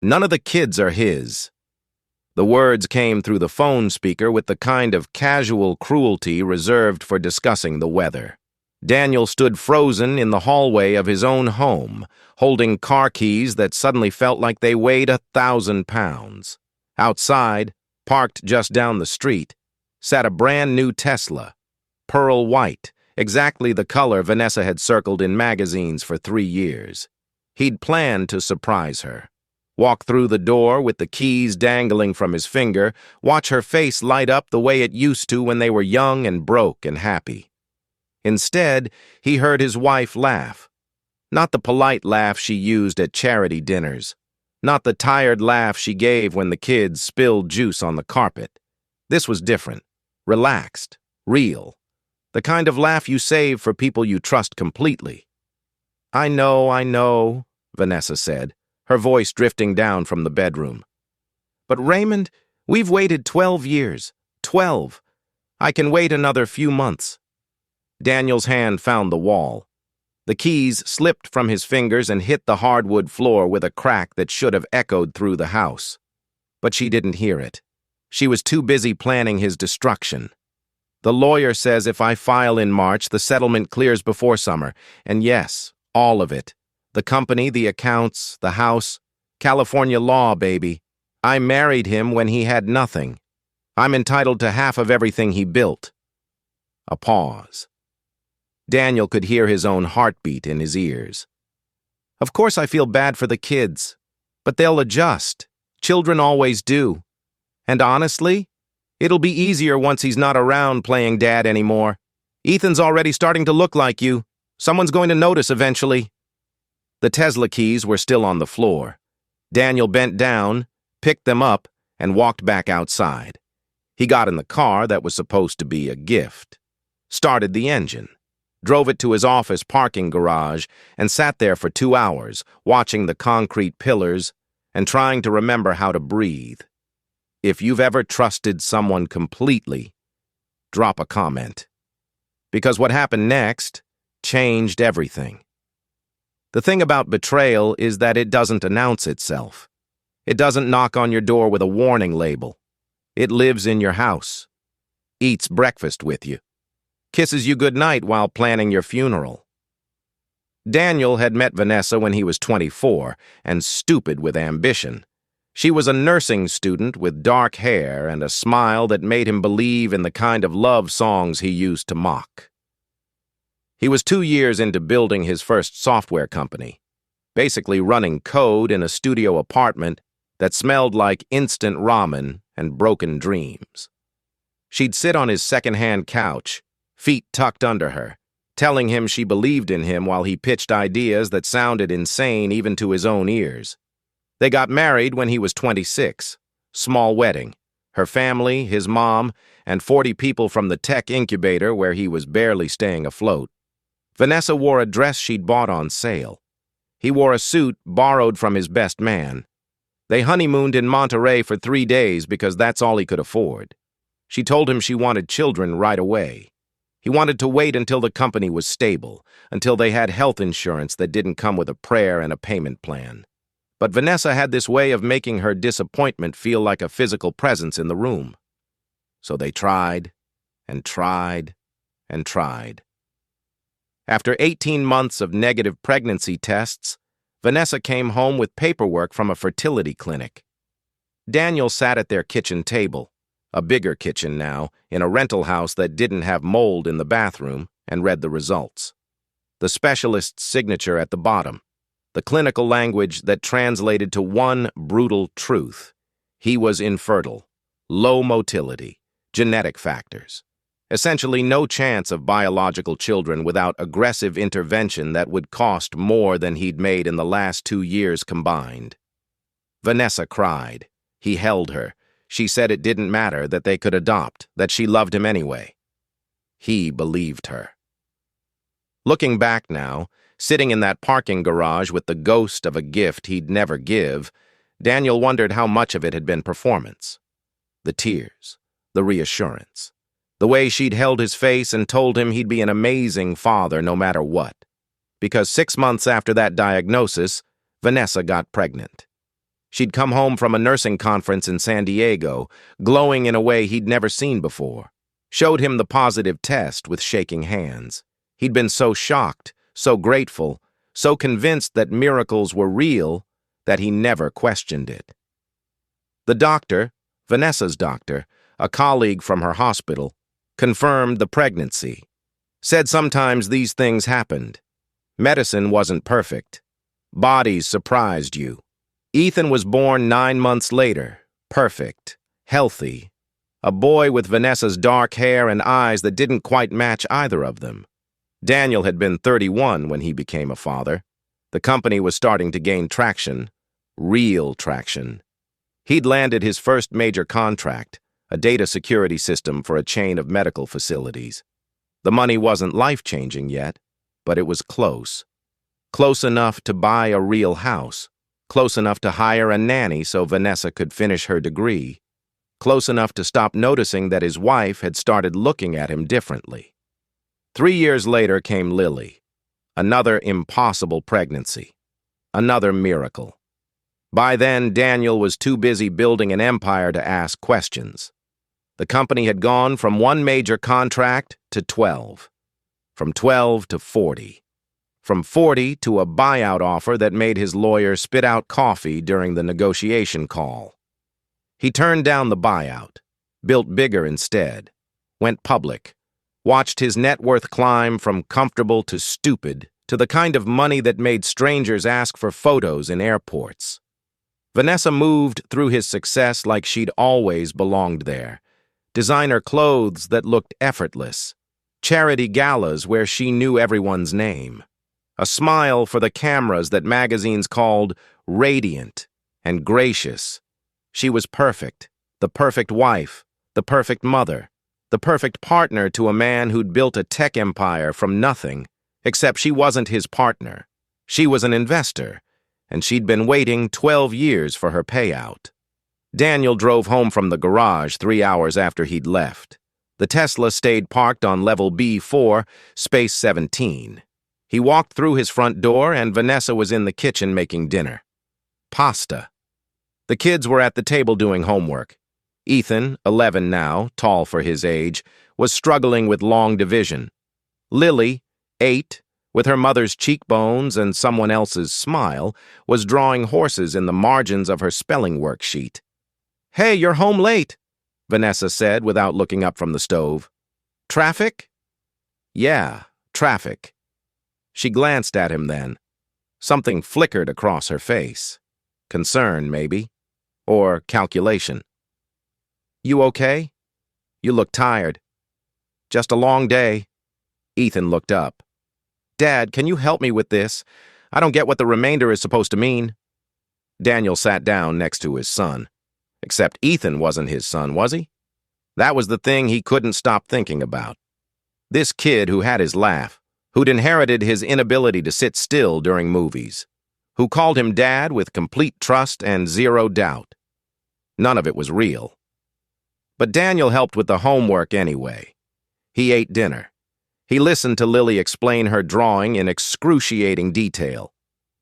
None of the kids are his. The words came through the phone speaker with the kind of casual cruelty reserved for discussing the weather. Daniel stood frozen in the hallway of his own home, holding car keys that suddenly felt like they weighed 1,000 pounds. Outside, parked just down the street, sat a brand-new Tesla, pearl white, exactly the color Vanessa had circled in magazines for 3 years. He'd planned to surprise her. Walk through the door with the keys dangling from his finger, watch her face light up the way it used to when they were young and broke and happy. Instead, he heard his wife laugh. Not the polite laugh she used at charity dinners. Not the tired laugh she gave when the kids spilled juice on the carpet. This was different, relaxed, real. The kind of laugh you save for people you trust completely. I know, Vanessa said, her voice drifting down from the bedroom. But Raymond, we've waited 12 years. 12. I can wait another few months. Daniel's hand found the wall. The keys slipped from his fingers and hit the hardwood floor with a crack that should have echoed through the house. But she didn't hear it. She was too busy planning his destruction. The lawyer says if I file in March, the settlement clears before summer. And yes, all of it. The company, the accounts, the house. California law, baby. I married him when he had nothing. I'm entitled to half of everything he built. A pause. Daniel could hear his own heartbeat in his ears. Of course I feel bad for the kids, but they'll adjust. Children always do. And honestly, it'll be easier once he's not around playing dad anymore. Ethan's already starting to look like you. Someone's going to notice eventually. The Tesla keys were still on the floor. Daniel bent down, picked them up, and walked back outside. He got in the car that was supposed to be a gift, started the engine, drove it to his office parking garage, and sat there for 2 hours, watching the concrete pillars and trying to remember how to breathe. If you've ever trusted someone completely, drop a comment. Because what happened next changed everything. The thing about betrayal is that it doesn't announce itself. It doesn't knock on your door with a warning label. It lives in your house, eats breakfast with you, kisses you goodnight while planning your funeral. Daniel had met Vanessa when he was 24 and stupid with ambition. She was a nursing student with dark hair and a smile that made him believe in the kind of love songs he used to mock. He was 2 years into building his first software company, basically running code in a studio apartment that smelled like instant ramen and broken dreams. She'd sit on his second-hand couch, feet tucked under her, telling him she believed in him while he pitched ideas that sounded insane even to his own ears. They got married when he was 26. Small wedding. Her family, his mom, and 40 people from the tech incubator where he was barely staying afloat. Vanessa wore a dress she'd bought on sale. He wore a suit borrowed from his best man. They honeymooned in Monterey for 3 days because that's all he could afford. She told him she wanted children right away. He wanted to wait until the company was stable, until they had health insurance that didn't come with a prayer and a payment plan. But Vanessa had this way of making her disappointment feel like a physical presence in the room. So they tried, and tried, and tried. After 18 months of negative pregnancy tests, Vanessa came home with paperwork from a fertility clinic. Daniel sat at their kitchen table, a bigger kitchen now, in a rental house that didn't have mold in the bathroom, and read the results. The specialist's signature at the bottom, the clinical language that translated to one brutal truth. He was infertile, low motility, genetic factors. Essentially no chance of biological children without aggressive intervention that would cost more than he'd made in the last 2 years combined. Vanessa cried. He held her. She said it didn't matter, that they could adopt, that she loved him anyway. He believed her. Looking back now, sitting in that parking garage with the ghost of a gift he'd never give, Daniel wondered how much of it had been performance. The tears, the reassurance, the way she'd held his face and told him he'd be an amazing father no matter what. Because 6 months after that diagnosis, Vanessa got pregnant. She'd come home from a nursing conference in San Diego, glowing in a way he'd never seen before. Showed him the positive test with shaking hands. He'd been so shocked, so grateful, so convinced that miracles were real that he never questioned it. The doctor, Vanessa's doctor, a colleague from her hospital, confirmed the pregnancy. Said sometimes these things happened. Medicine wasn't perfect. Bodies surprised you. Ethan was born 9 months later, perfect, healthy. A boy with Vanessa's dark hair and eyes that didn't quite match either of them. Daniel had been 31 when he became a father. The company was starting to gain traction, real traction. He'd landed his first major contract, a data security system for a chain of medical facilities. The money wasn't life-changing yet, but it was close. Close enough to buy a real house. Close enough to hire a nanny so Vanessa could finish her degree. Close enough to stop noticing that his wife had started looking at him differently. 3 years later came Lily. Another impossible pregnancy. Another miracle. By then, Daniel was too busy building an empire to ask questions. The company had gone from 1 major contract to 12. From 12 to 40. From 40 to a buyout offer that made his lawyer spit out coffee during the negotiation call. He turned down the buyout, built bigger instead, went public, watched his net worth climb from comfortable to stupid to the kind of money that made strangers ask for photos in airports. Vanessa moved through his success like she'd always belonged there. Designer clothes that looked effortless. Charity galas where she knew everyone's name. A smile for the cameras that magazines called radiant and gracious. She was perfect, the perfect wife, the perfect mother, the perfect partner to a man who'd built a tech empire from nothing, except she wasn't his partner. She was an investor, and she'd been waiting 12 years for her payout. Daniel drove home from the garage 3 hours after he'd left. The Tesla stayed parked on level B4, space 17. He walked through his front door and Vanessa was in the kitchen making dinner. Pasta. The kids were at the table doing homework. Ethan, 11 now, tall for his age, was struggling with long division. Lily, 8, with her mother's cheekbones and someone else's smile, was drawing horses in the margins of her spelling worksheet. "Hey, you're home late," Vanessa said without looking up from the stove. "Traffic?" "Yeah, traffic." She glanced at him then. Something flickered across her face. Concern, maybe. Or calculation. "You okay? You look tired." "Just a long day." Ethan looked up. "Dad, can you help me with this? I don't get what the remainder is supposed to mean." Daniel sat down next to his son. Except Ethan wasn't his son, was he? That was the thing he couldn't stop thinking about. This kid who had his laugh, who'd inherited his inability to sit still during movies, who called him Dad with complete trust and zero doubt. None of it was real. But Daniel helped with the homework anyway. He ate dinner. He listened to Lily explain her drawing in excruciating detail.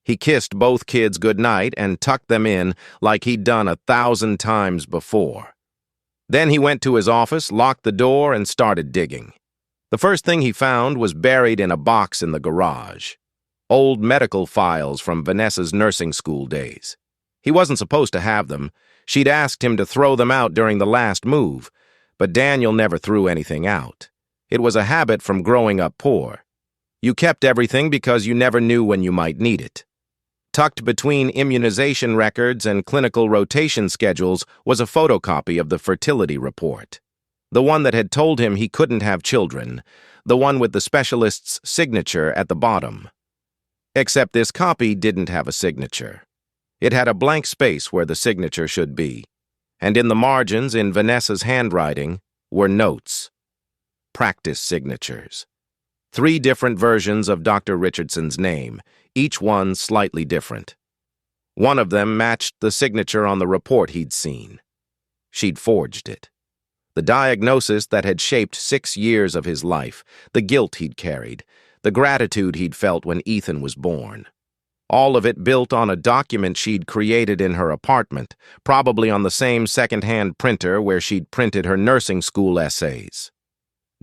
He kissed both kids goodnight and tucked them in like he'd done 1,000 times before. Then he went to his office, locked the door, and started digging. The first thing he found was buried in a box in the garage. Old medical files from Vanessa's nursing school days. He wasn't supposed to have them. She'd asked him to throw them out during the last move, but Daniel never threw anything out. It was a habit from growing up poor. You kept everything because you never knew when you might need it. Tucked between immunization records and clinical rotation schedules was a photocopy of the fertility report. The one that had told him he couldn't have children, the one with the specialist's signature at the bottom. Except this copy didn't have a signature. It had a blank space where the signature should be, and in the margins in Vanessa's handwriting were notes. Practice signatures. 3 different versions of Dr. Richardson's name, each one slightly different. One of them matched the signature on the report he'd seen. She'd forged it. The diagnosis that had shaped 6 years of his life, the guilt he'd carried, the gratitude he'd felt when Ethan was born. all of it built on a document she'd created in her apartment, probably on the same second-hand printer where she'd printed her nursing school essays.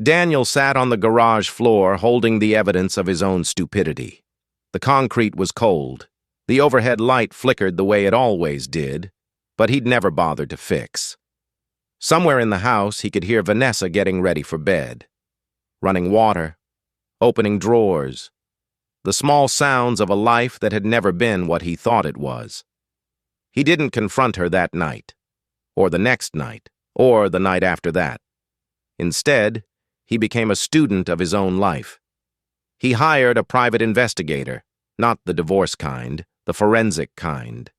Daniel sat on the garage floor holding the evidence of his own stupidity. The concrete was cold. The overhead light flickered the way it always did, but he'd never bothered to fix. Somewhere in the house, he could hear Vanessa getting ready for bed. Running water, opening drawers, the small sounds of a life that had never been what he thought it was. He didn't confront her that night, or the next night, or the night after that. Instead, he became a student of his own life. He hired a private investigator, not the divorce kind, the forensic kind.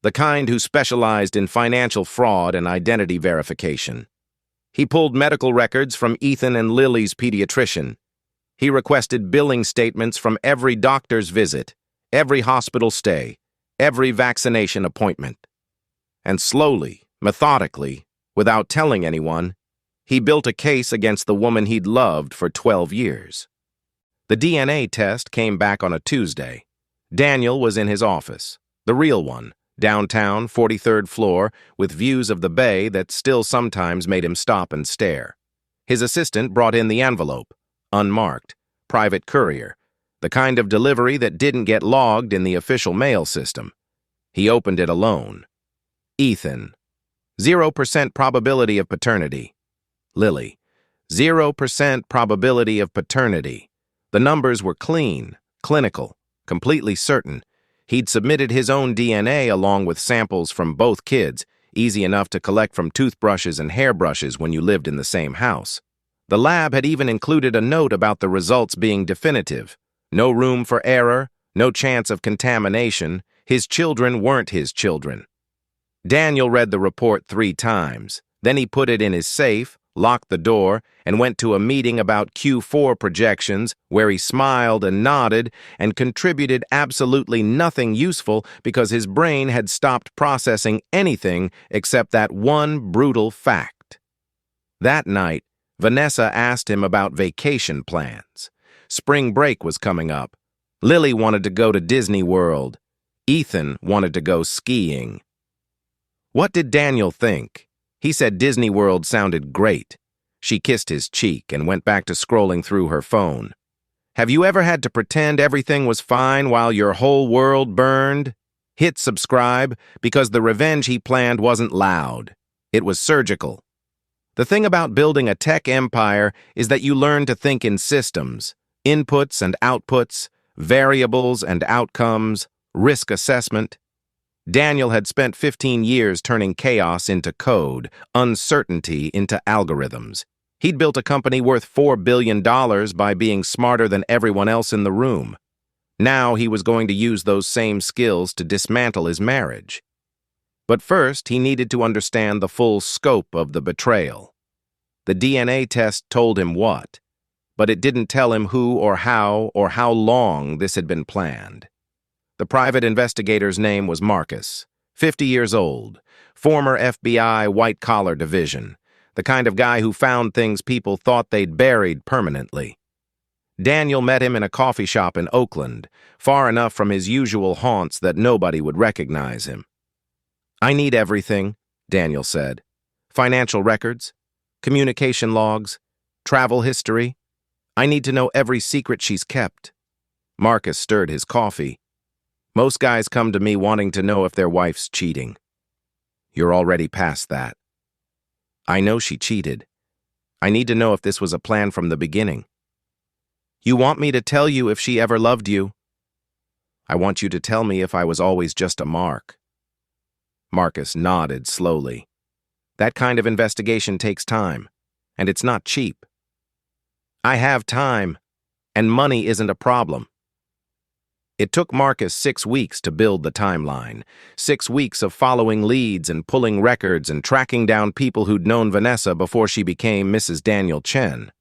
The kind who specialized in financial fraud and identity verification. He pulled medical records from Ethan and Lily's pediatrician. He requested billing statements from every doctor's visit, every hospital stay, every vaccination appointment. And slowly, methodically, without telling anyone, he built a case against the woman he'd loved for 12 years. The DNA test came back on a Tuesday. Daniel was in his office, the real one, downtown, 43rd floor, with views of the bay that still sometimes made him stop and stare. His assistant brought in the envelope, unmarked, private courier, the kind of delivery that didn't get logged in the official mail system. He opened it alone. Ethan, 0% probability of paternity. Lily, 0% probability of paternity. The numbers were clean, clinical, completely certain. He'd submitted his own DNA along with samples from both kids, easy enough to collect from toothbrushes and hairbrushes when you lived in the same house. The lab had even included a note about the results being definitive. No room for error, no chance of contamination. His children weren't his children. Daniel read the report 3 times. Then he put it in his safe, locked the door, and went to a meeting about Q4 projections where he smiled and nodded and contributed absolutely nothing useful because his brain had stopped processing anything except that one brutal fact. That night, Vanessa asked him about vacation plans. Spring break was coming up. Lily wanted to go to Disney World. Ethan wanted to go skiing. What did Daniel think? He said Disney World sounded great. She kissed his cheek and went back to scrolling through her phone. Have you ever had to pretend everything was fine while your whole world burned? Hit subscribe because the revenge he planned wasn't loud. It was surgical. The thing about building a tech empire is that you learn to think in systems, inputs and outputs, variables and outcomes, risk assessment. Daniel had spent 15 years turning chaos into code, uncertainty into algorithms. He'd built a company worth $4 billion by being smarter than everyone else in the room. Now he was going to use those same skills to dismantle his marriage. But first, he needed to understand the full scope of the betrayal. The DNA test told him what, but it didn't tell him who or how long this had been planned. The private investigator's name was Marcus, 50 years old, former FBI white-collar division, the kind of guy who found things people thought they'd buried permanently. Daniel met him in a coffee shop in Oakland, far enough from his usual haunts that nobody would recognize him. I need everything, Daniel said. Financial records, communication logs, travel history. I need to know every secret she's kept. Marcus stirred his coffee. Most guys come to me wanting to know if their wife's cheating. You're already past that. I know she cheated. I need to know if this was a plan from the beginning. You want me to tell you if she ever loved you? I want you to tell me if I was always just a mark. Marcus nodded slowly. That kind of investigation takes time, and it's not cheap. I have time, and money isn't a problem. It took Marcus 6 weeks to build the timeline, 6 weeks of following leads and pulling records and tracking down people who'd known Vanessa before she became Mrs. Daniel Chen.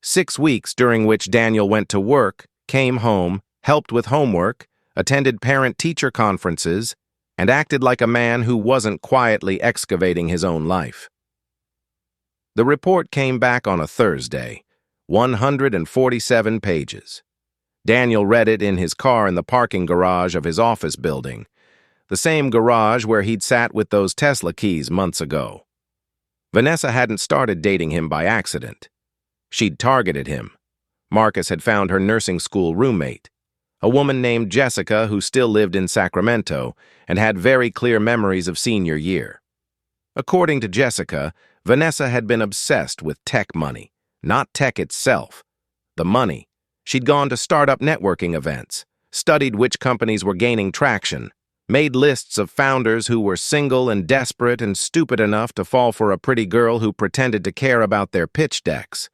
6 weeks during which Daniel went to work, came home, helped with homework, attended parent-teacher conferences, and acted like a man who wasn't quietly excavating his own life. The report came back on a Thursday, 147 pages. Daniel read it in his car in the parking garage of his office building, the same garage where he'd sat with those Tesla keys months ago. Vanessa hadn't started dating him by accident. She'd targeted him. Marcus had found her nursing school roommate, a woman named Jessica who still lived in Sacramento and had very clear memories of senior year. According to Jessica, Vanessa had been obsessed with tech money, not tech itself. The money. She'd gone to startup networking events, studied which companies were gaining traction, made lists of founders who were single and desperate and stupid enough to fall for a pretty girl who pretended to care about their pitch decks.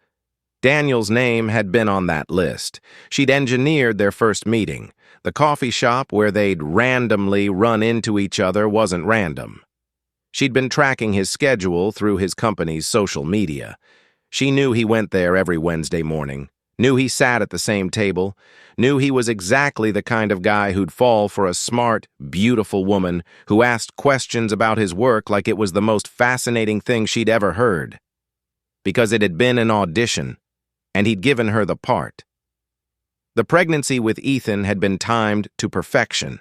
Daniel's name had been on that list. She'd engineered their first meeting. The coffee shop where they'd randomly run into each other wasn't random. She'd been tracking his schedule through his company's social media. She knew he went there every Wednesday morning, knew he sat at the same table, knew he was exactly the kind of guy who'd fall for a smart, beautiful woman who asked questions about his work like it was the most fascinating thing she'd ever heard. Because it had been an audition, and he'd given her the part. The pregnancy with Ethan had been timed to perfection.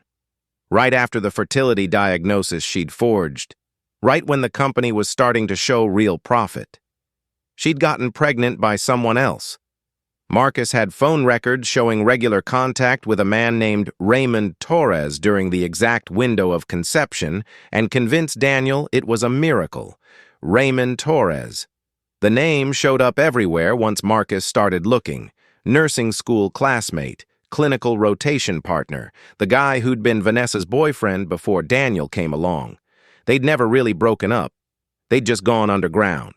Right after the fertility diagnosis she'd forged, right when the company was starting to show real profit. She'd gotten pregnant by someone else. Marcus had phone records showing regular contact with a man named Raymond Torres during the exact window of conception and convinced Daniel it was a miracle. Raymond Torres. The name showed up everywhere once Marcus started looking. Nursing school classmate, clinical rotation partner, the guy who'd been Vanessa's boyfriend before Daniel came along. They'd never really broken up. They'd just gone underground.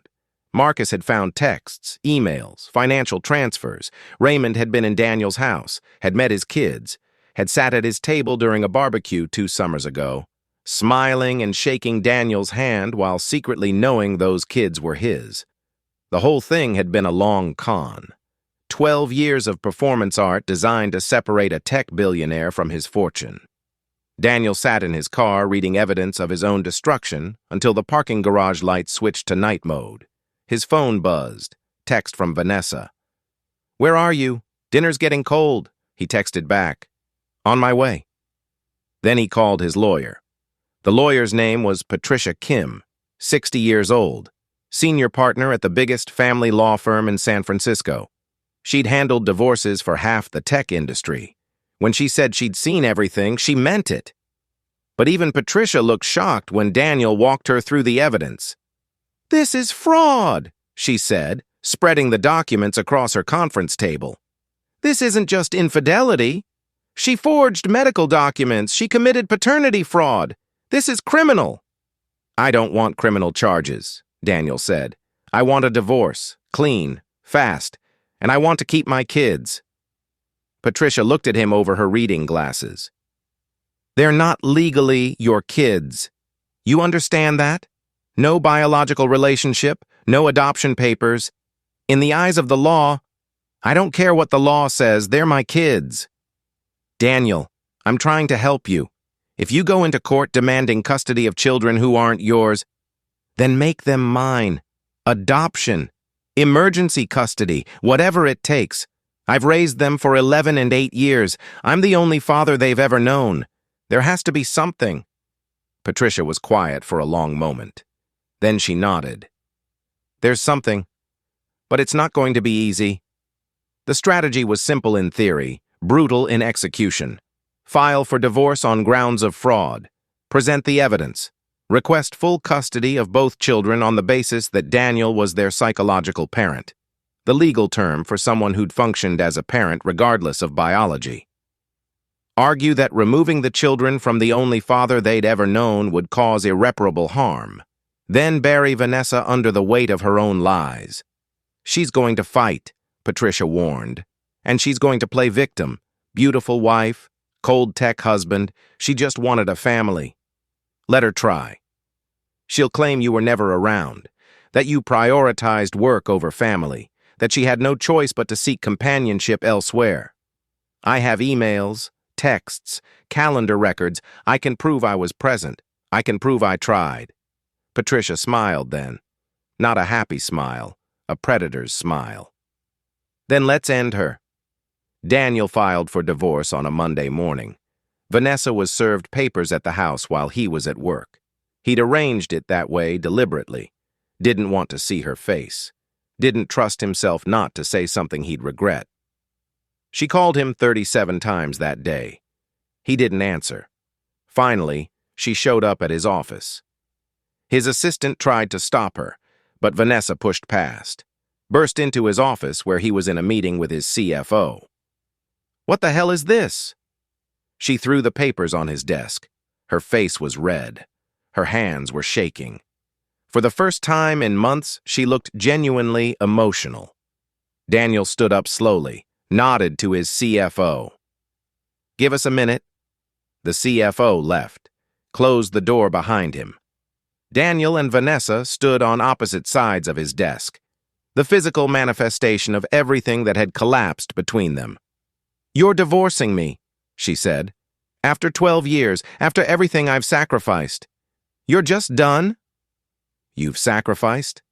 Marcus had found texts, emails, financial transfers. Raymond had been in Daniel's house, had met his kids, had sat at his table during a barbecue 2 summers ago, smiling and shaking Daniel's hand while secretly knowing those kids were his. The whole thing had been a long con. 12 years of performance art designed to separate a tech billionaire from his fortune. Daniel sat in his car reading evidence of his own destruction until the parking garage lights switched to night mode. His phone buzzed. Text from Vanessa. "Where are you? Dinner's getting cold," he texted back. "On my way." Then he called his lawyer. The lawyer's name was Patricia Kim, 60 years old, senior partner at the biggest family law firm in San Francisco. She'd handled divorces for half the tech industry. When she said she'd seen everything, she meant it. But even Patricia looked shocked when Daniel walked her through the evidence. "This is fraud," she said, spreading the documents across her conference table. "This isn't just infidelity. She forged medical documents. She committed paternity fraud. This is criminal." "I don't want criminal charges," Daniel said. "I want a divorce, clean, fast, and I want to keep my kids." Patricia looked at him over her reading glasses. "They're not legally your kids. You understand that? No biological relationship, no adoption papers. In the eyes of the law, I don't care what the law says, they're my kids." "Daniel, I'm trying to help you. If you go into court demanding custody of children who aren't yours, then make them mine. Adoption, emergency custody, whatever it takes. I've raised them for 11 and 8 years. I'm the only father they've ever known. There has to be something." Patricia was quiet for a long moment. Then she nodded. "There's something, but it's not going to be easy." The strategy was simple in theory, brutal in execution. File for divorce on grounds of fraud. Present the evidence. Request full custody of both children on the basis that Daniel was their psychological parent, the legal term for someone who'd functioned as a parent regardless of biology. Argue that removing the children from the only father they'd ever known would cause irreparable harm. Then bury Vanessa under the weight of her own lies. "She's going to fight," Patricia warned. "And she's going to play victim. Beautiful wife, cold tech husband. She just wanted a family. Let her try. She'll claim you were never around, that you prioritized work over family, that she had no choice but to seek companionship elsewhere. I have emails, texts, calendar records. I can prove I was present. I can prove I tried." Patricia smiled then. Not a happy smile, a predator's smile. "Then let's end her. Daniel filed for divorce on a Monday morning. Vanessa was served papers at the house while he was at work. He'd arranged it that way deliberately. Didn't want to see her face. Didn't trust himself not to say something he'd regret. She called him 37 times that day. He didn't answer. Finally, she showed up at his office. His assistant tried to stop her, but Vanessa pushed past. Burst into his office where he was in a meeting with his CFO. "What the hell is this?" She threw the papers on his desk. Her face was red. Her hands were shaking. For the first time in months, she looked genuinely emotional. Daniel stood up slowly, nodded to his CFO. "Give us a minute." The CFO left, closed the door behind him. Daniel and Vanessa stood on opposite sides of his desk, the physical manifestation of everything that had collapsed between them. "You're divorcing me," she said. "After 12 years, after everything I've sacrificed. You're just done?" "You've sacrificed?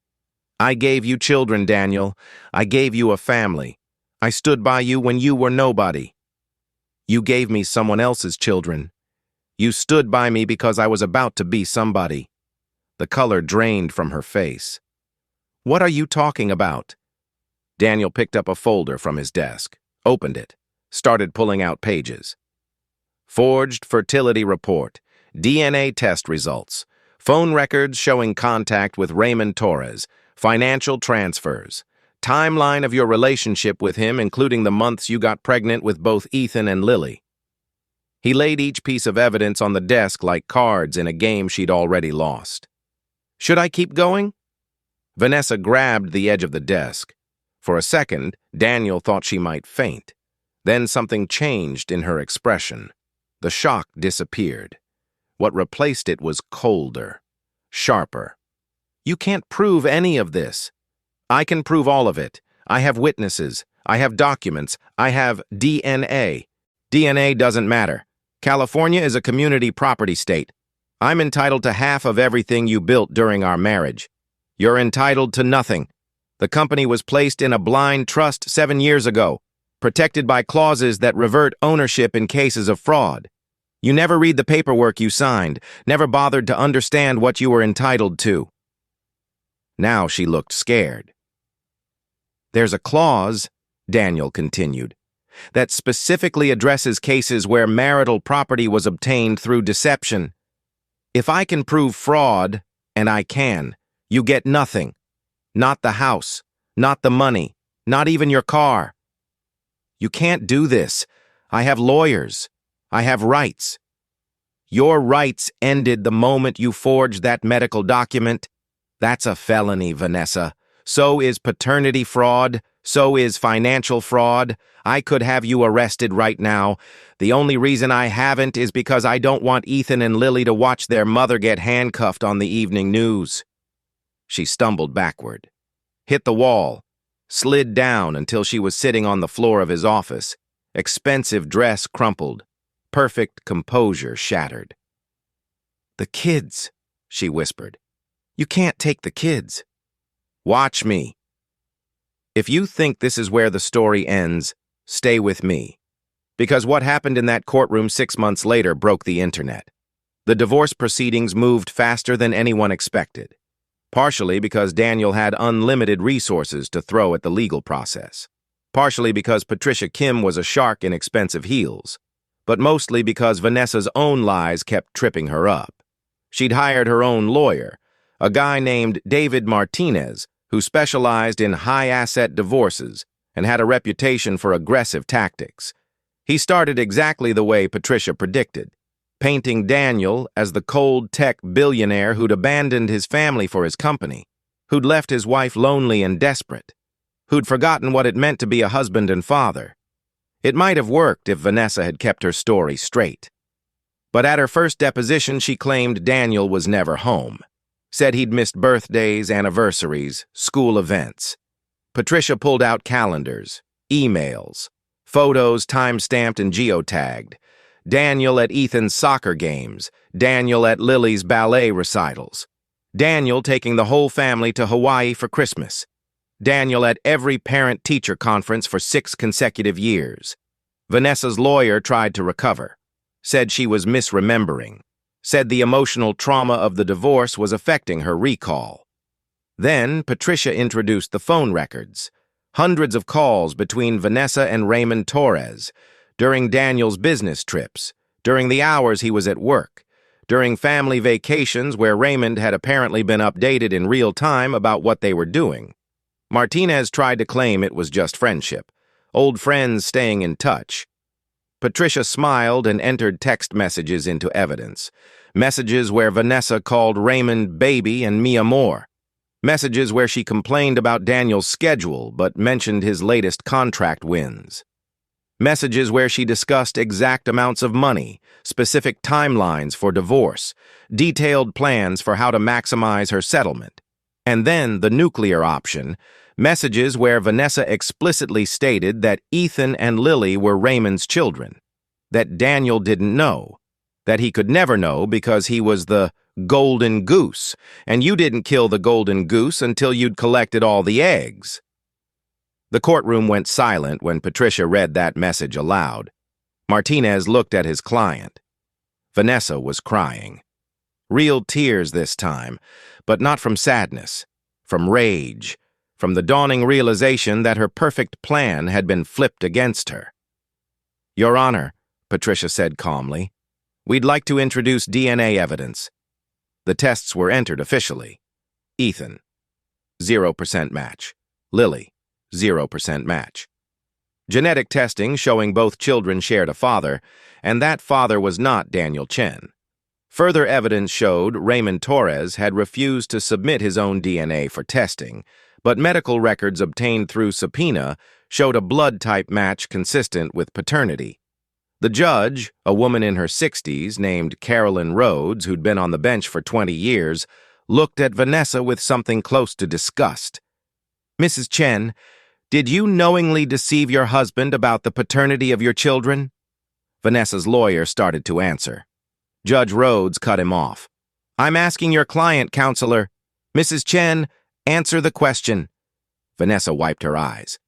I gave you children, Daniel. I gave you a family. I stood by you when you were nobody. You gave me someone else's children. You stood by me because I was about to be somebody." The color drained from her face. "What are you talking about?" Daniel picked up a folder from his desk, opened it, started pulling out pages. Forged fertility report, DNA test results, phone records showing contact with Raymond Torres, financial transfers, timeline of your relationship with him, including the months you got pregnant with both Ethan and Lily. He laid each piece of evidence on the desk like cards in a game she'd already lost. "Should I keep going?" Vanessa grabbed the edge of the desk. For a second, Daniel thought she might faint. Then something changed in her expression. The shock disappeared. What replaced it was colder, sharper. "You can't prove any of this." "I can prove all of it. I have witnesses. I have documents. I have DNA. DNA doesn't matter. California is a community property state. I'm entitled to half of everything you built during our marriage. You're entitled to nothing. The company was placed in a blind trust 7 years ago, protected by clauses that revert ownership in cases of fraud. You never read the paperwork you signed, never bothered to understand what you were entitled to." Now she looked scared. "There's a clause," Daniel continued, "that specifically addresses cases where marital property was obtained through deception. If I can prove fraud, and I can, you get nothing. Not the house, not the money, not even your car. You can't do this. I have lawyers. I have rights. Your rights ended the moment you forged that medical document. That's a felony, Vanessa. So is paternity fraud. So is financial fraud. I could have you arrested right now. The only reason I haven't is because I don't want Ethan and Lily to watch their mother get handcuffed on the evening news." She stumbled backward, hit the wall, slid down until she was sitting on the floor of his office, expensive dress crumpled, perfect composure shattered. "The kids," she whispered. "You can't take the kids." "Watch me. If you think this is where the story ends, stay with me. Because what happened in that courtroom 6 months later broke the internet. The divorce proceedings moved faster than anyone expected, partially because Daniel had unlimited resources to throw at the legal process, partially because Patricia Kim was a shark in expensive heels, but mostly because Vanessa's own lies kept tripping her up. She'd hired her own lawyer, a guy named David Martinez, who specialized in high-asset divorces and had a reputation for aggressive tactics. He started exactly the way Patricia predicted, painting Daniel as the cold tech billionaire who'd abandoned his family for his company, who'd left his wife lonely and desperate, who'd forgotten what it meant to be a husband and father. It might have worked if Vanessa had kept her story straight. But at her first deposition, she claimed Daniel was never home. Said he'd missed birthdays, anniversaries, school events. Patricia pulled out calendars, emails, photos time-stamped and geotagged. Daniel at Ethan's soccer games, Daniel at Lily's ballet recitals, Daniel taking the whole family to Hawaii for Christmas. Daniel at every parent-teacher conference for 6 consecutive years. Vanessa's lawyer tried to recover, said she was misremembering, said the emotional trauma of the divorce was affecting her recall. Then Patricia introduced the phone records, hundreds of calls between Vanessa and Raymond Torres, during Daniel's business trips, during the hours he was at work, during family vacations where Raymond had apparently been updated in real time about what they were doing. Martinez tried to claim it was just friendship, old friends staying in touch. Patricia smiled and entered text messages into evidence, messages where Vanessa called Raymond baby and mi amor, messages where she complained about Daniel's schedule but mentioned his latest contract wins, messages where she discussed exact amounts of money, specific timelines for divorce, detailed plans for how to maximize her settlement. And then the nuclear option, messages where Vanessa explicitly stated that Ethan and Lily were Raymond's children, that Daniel didn't know, that he could never know because he was the golden goose, and you didn't kill the golden goose until you'd collected all the eggs. The courtroom went silent when Patricia read that message aloud. Martinez looked at his client. Vanessa was crying. Real tears this time, but not from sadness, from rage, from the dawning realization that her perfect plan had been flipped against her. "Your Honor," Patricia said calmly, "we'd like to introduce DNA evidence." The tests were entered officially. Ethan, 0% match. Lily, 0% match. Genetic testing showing both children shared a father, and that father was not Daniel Chen. Further evidence showed Raymond Torres had refused to submit his own DNA for testing, but medical records obtained through subpoena showed a blood-type match consistent with paternity. The judge, a woman in her 60s named Carolyn Rhodes, who'd been on the bench for 20 years, looked at Vanessa with something close to disgust. "Mrs. Chen, did you knowingly deceive your husband about the paternity of your children?" Vanessa's lawyer started to answer. Judge Rhodes cut him off. "I'm asking your client, counselor. Mrs. Chen, answer the question." Vanessa wiped her eyes.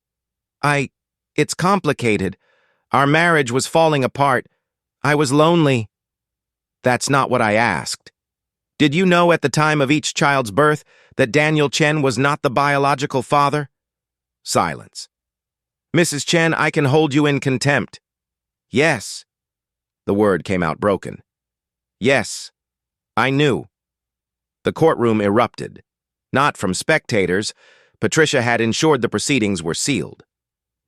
It's complicated. Our marriage was falling apart. I was lonely." "That's not what I asked. Did you know at the time of each child's birth that Daniel Chen was not the biological father?" Silence. "Mrs. Chen, I can hold you in contempt." "Yes." The word came out broken. "Yes, I knew." The courtroom erupted. Not from spectators. Patricia had ensured the proceedings were sealed.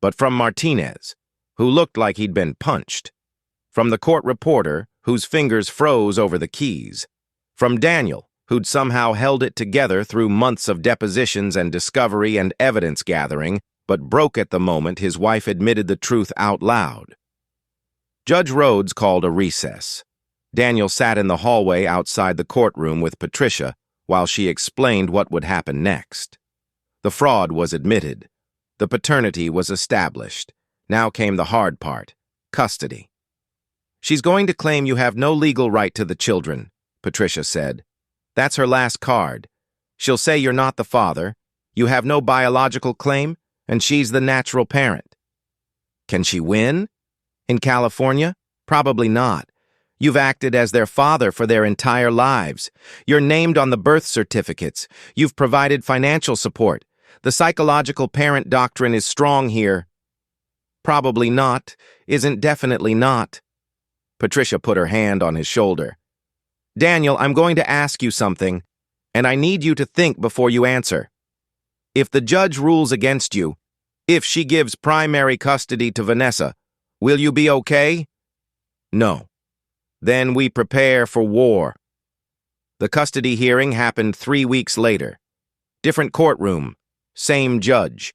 But from Martinez, who looked like he'd been punched. From the court reporter, whose fingers froze over the keys. From Daniel, who'd somehow held it together through months of depositions and discovery and evidence gathering, but broke at the moment his wife admitted the truth out loud. Judge Rhodes called a recess. Daniel sat in the hallway outside the courtroom with Patricia while she explained what would happen next. The fraud was admitted. The paternity was established. Now came the hard part, custody. "She's going to claim you have no legal right to the children," Patricia said. "That's her last card. She'll say you're not the father, you have no biological claim, and she's the natural parent." Can she win? In California? Probably not. You've acted as their father for their entire lives. You're named on the birth certificates. You've provided financial support. The psychological parent doctrine is strong here. Probably not, isn't definitely not. Patricia put her hand on his shoulder. "Daniel, I'm going to ask you something, and I need you to think before you answer. If the judge rules against you, if she gives primary custody to Vanessa, will you be okay?" "No." "Then we prepare for war." The custody hearing happened 3 weeks later. Different courtroom, same judge.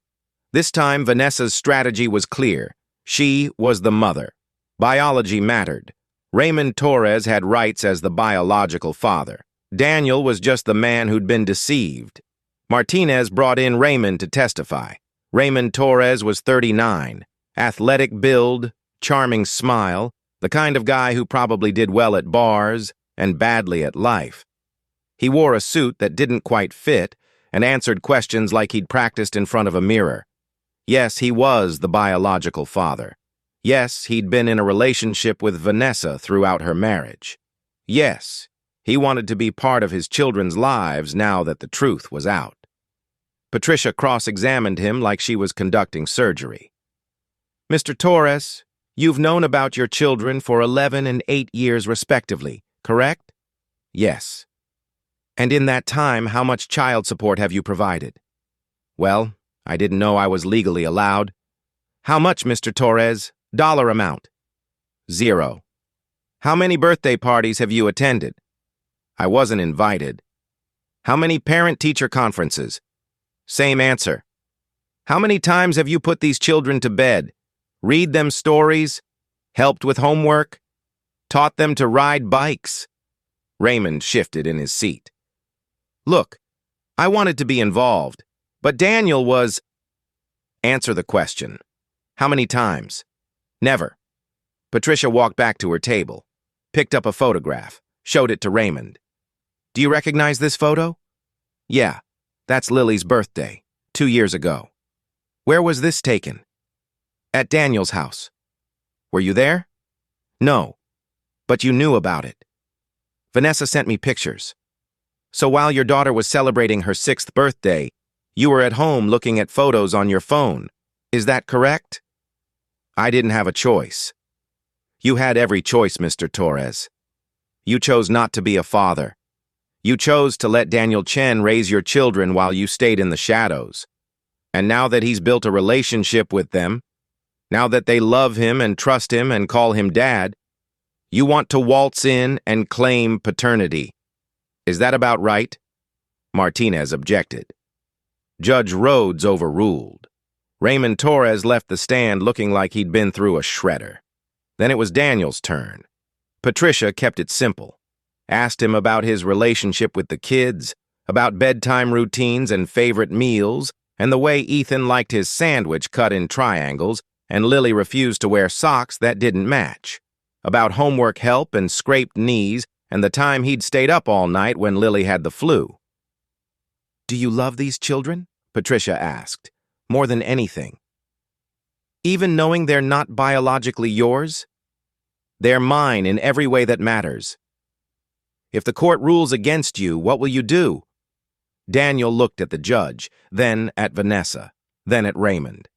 This time Vanessa's strategy was clear. She was the mother. Biology mattered. Raymond Torres had rights as the biological father. Daniel was just the man who'd been deceived. Martinez brought in Raymond to testify. Raymond Torres was 39, athletic build, charming smile, the kind of guy who probably did well at bars and badly at life. He wore a suit that didn't quite fit, and answered questions like he'd practiced in front of a mirror. Yes, he was the biological father. Yes, he'd been in a relationship with Vanessa throughout her marriage. Yes, he wanted to be part of his children's lives now that the truth was out. Patricia cross-examined him like she was conducting surgery. "Mr. Torres, you've known about your children for 11 and 8 years respectively, correct?" "Yes." "And in that time, how much child support have you provided?" "Well, I didn't know I was legally allowed." "How much, Mr. Torres? Dollar amount?" "0. "How many birthday parties have you attended?" "I wasn't invited." "How many parent-teacher conferences?" "Same answer." "How many times have you put these children to bed, read them stories, helped with homework, taught them to ride bikes?" Raymond shifted in his seat. "Look, I wanted to be involved, but Daniel was—" "Answer the question. How many times?" "Never." Patricia walked back to her table, picked up a photograph, showed it to Raymond. "Do you recognize this photo?" "Yeah, that's Lily's birthday, 2 years ago." "Where was this taken?" "At Daniel's house." "Were you there?" "No, but you knew about it." "Vanessa sent me pictures." "So while your daughter was celebrating her 6th birthday, you were at home looking at photos on your phone. Is that correct?" "I didn't have a choice." "You had every choice, Mr. Torres. You chose not to be a father. You chose to let Daniel Chen raise your children while you stayed in the shadows. And now that he's built a relationship with them, now that they love him and trust him and call him Dad, you want to waltz in and claim paternity. Is that about right?" Martinez objected. Judge Rhodes overruled. Raymond Torres left the stand looking like he'd been through a shredder. Then it was Daniel's turn. Patricia kept it simple. Asked him about his relationship with the kids, about bedtime routines and favorite meals, and the way Ethan liked his sandwich cut in triangles, and Lily refused to wear socks that didn't match. About homework help and scraped knees, and the time he'd stayed up all night when Lily had the flu. "Do you love these children?" Patricia asked. "More than anything. Even knowing they're not biologically yours? They're mine in every way that matters. If the court rules against you, what will you do?" Daniel looked at the judge, then at Vanessa, then at Raymond.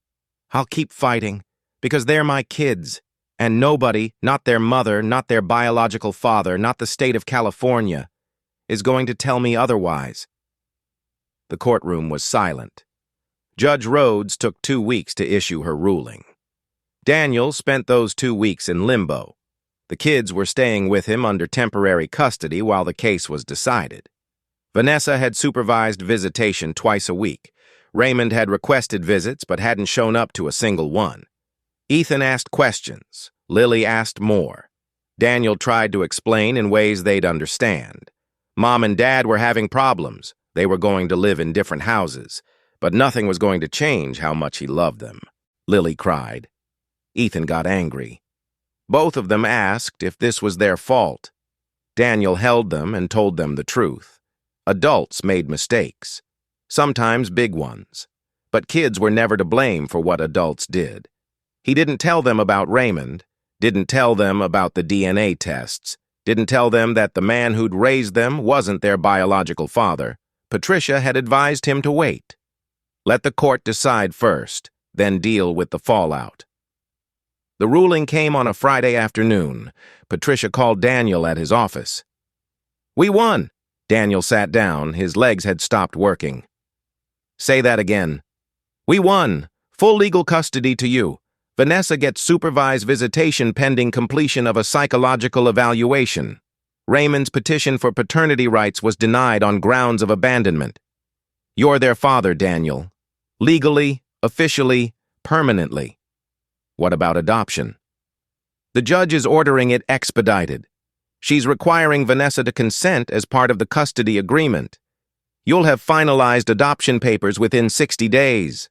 "I'll keep fighting, because they're my kids, and nobody, not their mother, not their biological father, not the state of California, is going to tell me otherwise." The courtroom was silent. Judge Rhodes took 2 weeks to issue her ruling. Daniel spent those 2 weeks in limbo. The kids were staying with him under temporary custody while the case was decided. Vanessa had supervised visitation twice a week. Raymond had requested visits but hadn't shown up to a single one. Ethan asked questions. Lily asked more. Daniel tried to explain in ways they'd understand. Mom and Dad were having problems. They were going to live in different houses. But nothing was going to change how much he loved them. Lily cried. Ethan got angry. Both of them asked if this was their fault. Daniel held them and told them the truth. Adults made mistakes, sometimes big ones. But kids were never to blame for what adults did. He didn't tell them about Raymond, didn't tell them about the DNA tests, didn't tell them that the man who'd raised them wasn't their biological father. Patricia had advised him to wait. Let the court decide first, then deal with the fallout. The ruling came on a Friday afternoon. Patricia called Daniel at his office. "We won." Daniel sat down. His legs had stopped working. "Say that again." "We won. Full legal custody to you. Vanessa gets supervised visitation pending completion of a psychological evaluation. Raymond's petition for paternity rights was denied on grounds of abandonment. You're their father, Daniel. Legally, officially, permanently. What about adoption? The judge is ordering it expedited. She's requiring Vanessa to consent as part of the custody agreement. You'll have finalized adoption papers within 60 days.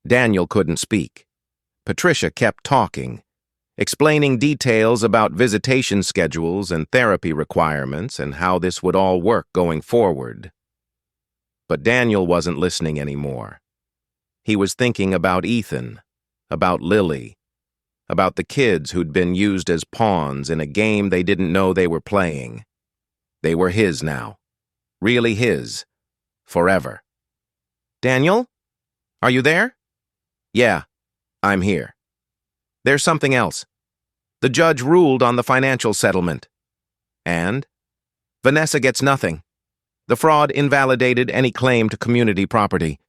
Daniel couldn't speak. Patricia kept talking, explaining details about visitation schedules and therapy requirements and how this would all work going forward. But Daniel wasn't listening anymore. He was thinking about Ethan, about Lily, about the kids who'd been used as pawns in a game they didn't know they were playing. They were his now. Really his. Forever. "Daniel? Are you there?" "Yeah, I'm here." "There's something else. The judge ruled on the financial settlement." "And?" "Vanessa gets nothing. The fraud invalidated any claim to community property.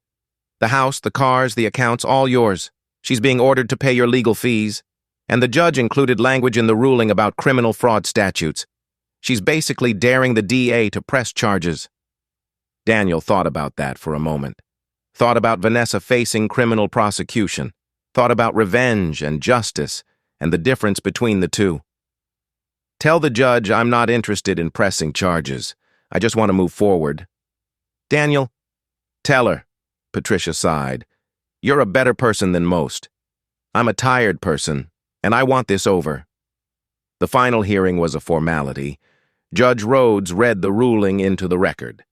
The house, the cars, the accounts, all yours. She's being ordered to pay your legal fees. And the judge included language in the ruling about criminal fraud statutes. She's basically daring the DA to press charges." Daniel thought about that for a moment. Thought about Vanessa facing criminal prosecution. Thought about revenge and justice and the difference between the two. "Tell the judge I'm not interested in pressing charges. I just want to move forward." "Daniel." "Tell her," Patricia sighed. "You're a better person than most. I'm a tired person, and I want this over." The final hearing was a formality. Judge Rhodes read the ruling into the record.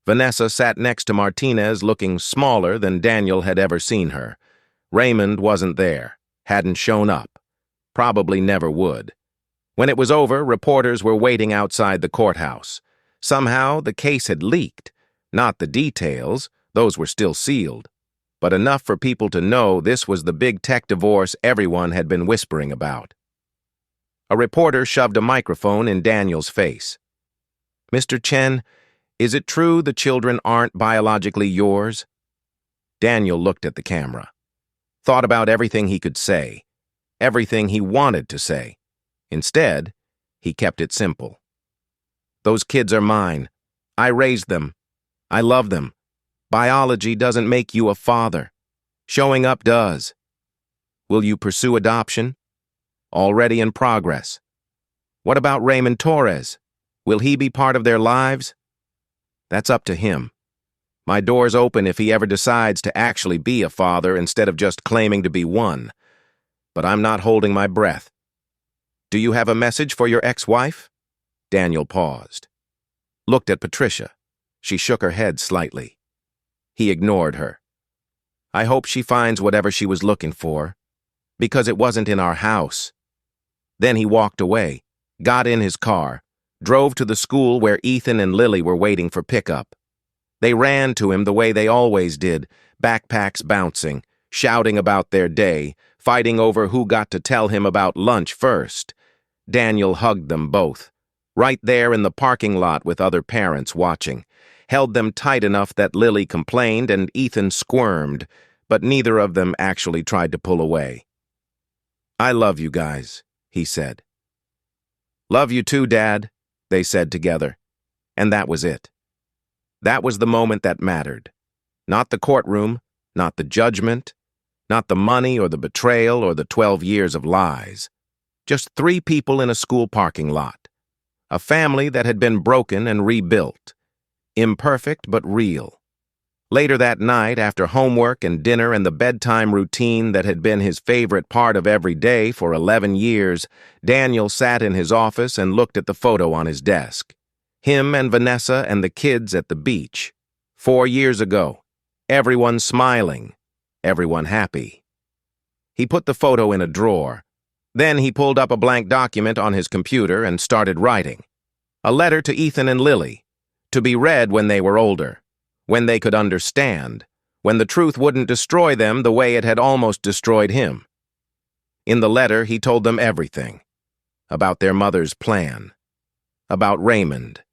Vanessa sat next to Martinez, looking smaller than Daniel had ever seen her. Raymond wasn't there, hadn't shown up, probably never would. When it was over, reporters were waiting outside the courthouse. Somehow, the case had leaked. Not the details, those were still sealed, but enough for people to know this was the big tech divorce everyone had been whispering about. A reporter shoved a microphone in Daniel's face. "Mr. Chen, is it true the children aren't biologically yours?" Daniel looked at the camera. Thought about everything he could say, everything he wanted to say. Instead, he kept it simple. "Those kids are mine. I raised them. I love them. Biology doesn't make you a father. Showing up does. Will you pursue adoption? Already in progress. What about Raymond Torres? Will he be part of their lives? That's up to him. My door's open if he ever decides to actually be a father instead of just claiming to be one. But I'm not holding my breath. Do you have a message for your ex-wife?" Daniel paused. Looked at Patricia. She shook her head slightly. He ignored her. "I hope she finds whatever she was looking for, because it wasn't in our house." Then he walked away, got in his car, drove to the school where Ethan and Lily were waiting for pickup. They ran to him the way they always did, backpacks bouncing, shouting about their day, fighting over who got to tell him about lunch first. Daniel hugged them both, right there in the parking lot with other parents watching, held them tight enough that Lily complained and Ethan squirmed, but neither of them actually tried to pull away. "I love you guys," he said. "Love you too, Dad," they said together, and that was it. That was the moment that mattered. Not the courtroom, not the judgment, not the money or the betrayal or the 12 years of lies. Just 3 people in a school parking lot. A family that had been broken and rebuilt. Imperfect but real. Later that night, after homework and dinner and the bedtime routine that had been his favorite part of every day for 11 years, Daniel sat in his office and looked at the photo on his desk. Him and Vanessa and the kids at the beach. 4 years ago. Everyone smiling. Everyone happy. He put the photo in a drawer. Then he pulled up a blank document on his computer and started writing. A letter to Ethan and Lily, to be read when they were older, when they could understand, when the truth wouldn't destroy them the way it had almost destroyed him. In the letter, he told them everything. About their mother's plan. About Raymond.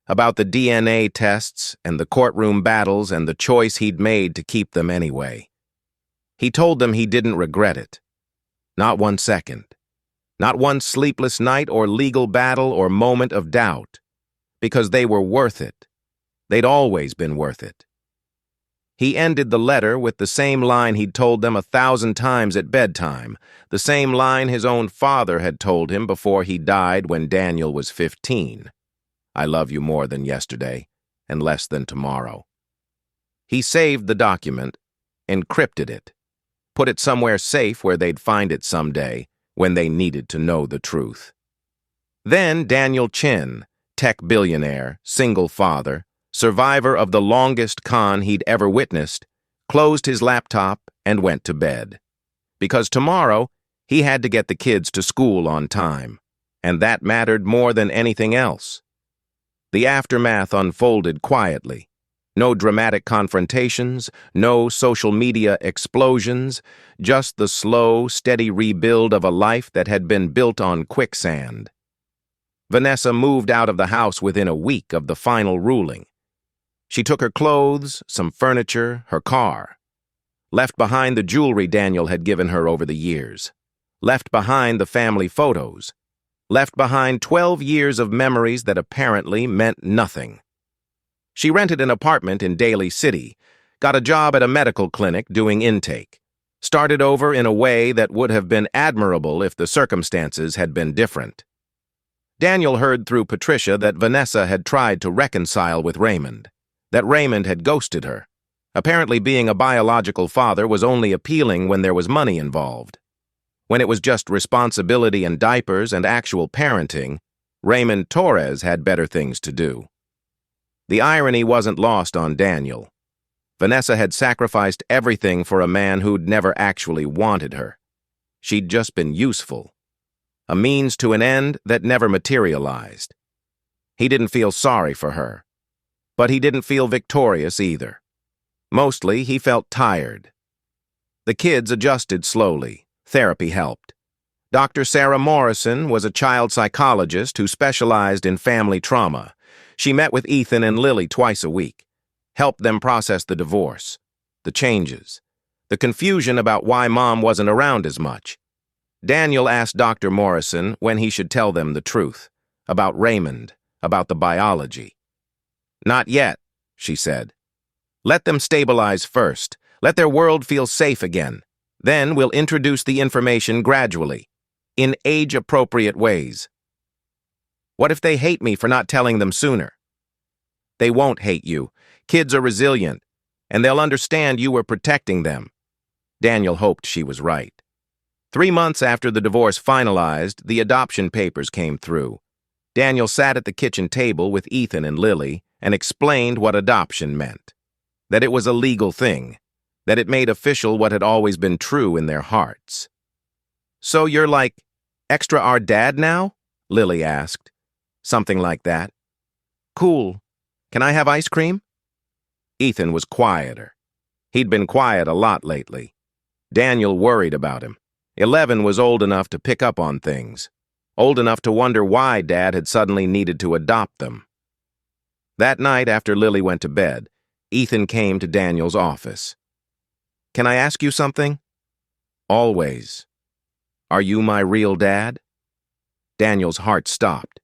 About the DNA tests and the courtroom battles and the choice he'd made to keep them anyway. He told them he didn't regret it. Not 1 second. Not one sleepless night or legal battle or moment of doubt. Because they were worth it. They'd always been worth it. He ended the letter with the same line he'd told them 1,000 times at bedtime, the same line his own father had told him before he died when Daniel was 15. "I love you more than yesterday, and less than tomorrow." He saved the document, encrypted it, put it somewhere safe where they'd find it someday when they needed to know the truth. Then Daniel Chen, tech billionaire, single father, survivor of the longest con he'd ever witnessed, closed his laptop and went to bed. Because tomorrow, he had to get the kids to school on time, and that mattered more than anything else. The aftermath unfolded quietly. No dramatic confrontations, no social media explosions, just the slow, steady rebuild of a life that had been built on quicksand. Vanessa moved out of the house within a week of the final ruling. She took her clothes, some furniture, her car. Left behind the jewelry Daniel had given her over the years. Left behind the family photos. Left behind 12 years of memories that apparently meant nothing. She rented an apartment in Daly City, got a job at a medical clinic doing intake, started over in a way that would have been admirable if the circumstances had been different. Daniel heard through Patricia that Vanessa had tried to reconcile with Raymond, that Raymond had ghosted her. Apparently being a biological father was only appealing when there was money involved. When it was just responsibility and diapers and actual parenting, Raymond Torres had better things to do. The irony wasn't lost on Daniel. Vanessa had sacrificed everything for a man who'd never actually wanted her. She'd just been useful. A means to an end that never materialized. He didn't feel sorry for her. But he didn't feel victorious either. Mostly, he felt tired. The kids adjusted slowly. Therapy helped. Dr. Sarah Morrison was a child psychologist who specialized in family trauma. She met with Ethan and Lily twice a week, helped them process the divorce, the changes, the confusion about why Mom wasn't around as much. Daniel asked Dr. Morrison when he should tell them the truth, about Raymond, about the biology. "Not yet," she said. "Let them stabilize first. Let their world feel safe again. Then we'll introduce the information gradually, in age-appropriate ways." "What if they hate me for not telling them sooner?" "They won't hate you. Kids are resilient, and they'll understand you were protecting them." Daniel hoped she was right. 3 months after the divorce finalized, the adoption papers came through. Daniel sat at the kitchen table with Ethan and Lily and explained what adoption meant. That it was a legal thing. That it made official what had always been true in their hearts. "So you're like, extra our dad now?" Lily asked. "Something like that." "Cool. Can I have ice cream?" Ethan was quieter. He'd been quiet a lot lately. Daniel worried about him. 11 was old enough to pick up on things. Old enough to wonder why Dad had suddenly needed to adopt them. That night after Lily went to bed, Ethan came to Daniel's office. "Can I ask you something?" "Always. Are you my real dad?" Daniel's heart stopped.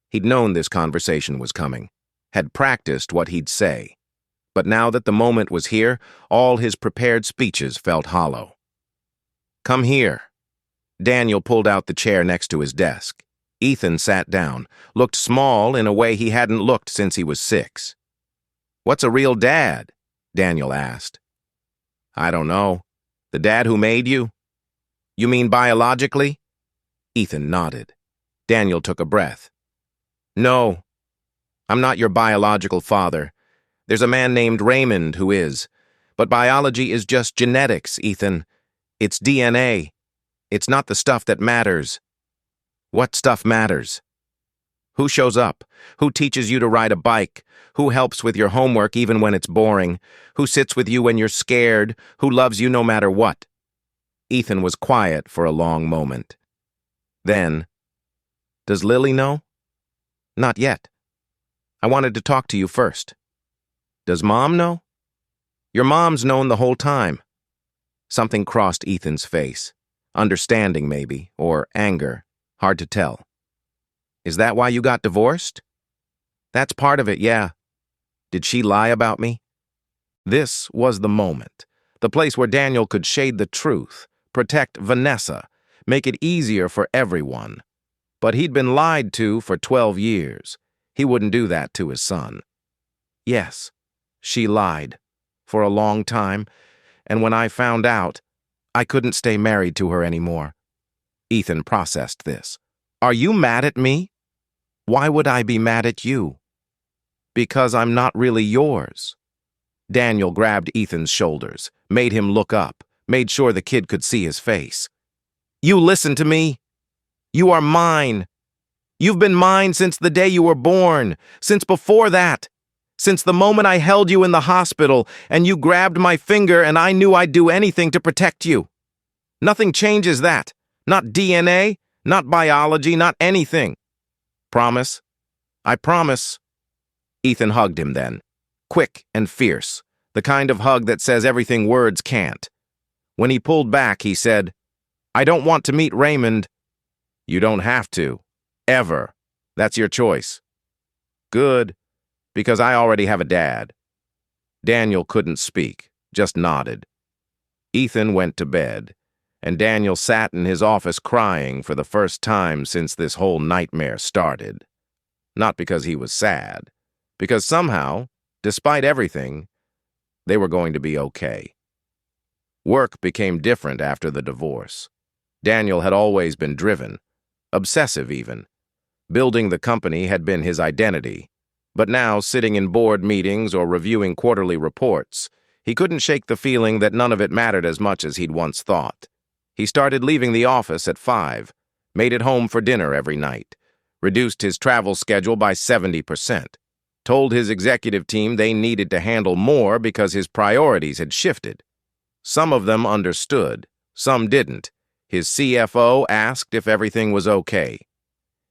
He'd known this conversation was coming, had practiced what he'd say. But now that the moment was here, all his prepared speeches felt hollow. "Come here." Daniel pulled out the chair next to his desk. Ethan sat down, looked small in a way he hadn't looked since he was 6. "What's a real dad?" Daniel asked. "I don't know. The dad who made you?" "You mean biologically?" Ethan nodded. Daniel took a breath. "No, I'm not your biological father. There's a man named Raymond who is. But biology is just genetics, Ethan. It's DNA. It's not the stuff that matters." "What stuff matters?" "Who shows up? Who teaches you to ride a bike? Who helps with your homework even when it's boring? Who sits with you when you're scared? Who loves you no matter what?" Ethan was quiet for a long moment. Then, "Does Lily know?" "Not yet. I wanted to talk to you first." "Does Mom know?" "Your mom's known the whole time." Something crossed Ethan's face. Understanding, maybe, or anger. Hard to tell. "Is that why you got divorced?" "That's part of it, yeah." "Did she lie about me?" This was the moment. The place where Daniel could shade the truth, protect Vanessa, make it easier for everyone. But he'd been lied to for 12 years. He wouldn't do that to his son. "Yes, she lied. For a long time. And when I found out, I couldn't stay married to her anymore." Ethan processed this. "Are you mad at me?" "Why would I be mad at you?" Because I'm not really yours. Daniel grabbed Ethan's shoulders, made him look up, made sure the kid could see his face. You listen to me. You are mine. You've been mine since the day you were born, since before that, since the moment I held you in the hospital and you grabbed my finger and I knew I'd do anything to protect you. Nothing changes that. Not DNA, not biology, not anything. Promise? I promise. Ethan hugged him then, quick and fierce, the kind of hug that says everything words can't. When he pulled back, he said, I don't want to meet Raymond. You don't have to. Ever. That's your choice. Good, because I already have a dad. Daniel couldn't speak, just nodded. Ethan went to bed, and Daniel sat in his office crying for the first time since this whole nightmare started. Not because he was sad, because somehow, despite everything, they were going to be okay. Work became different after the divorce. Daniel had always been driven, obsessive even. Building the company had been his identity, but now, sitting in board meetings or reviewing quarterly reports, he couldn't shake the feeling that none of it mattered as much as he'd once thought. He started leaving the office at 5, made it home for dinner every night, reduced his travel schedule by 70%, told his executive team they needed to handle more because his priorities had shifted. Some of them understood, some didn't. His CFO asked if everything was okay,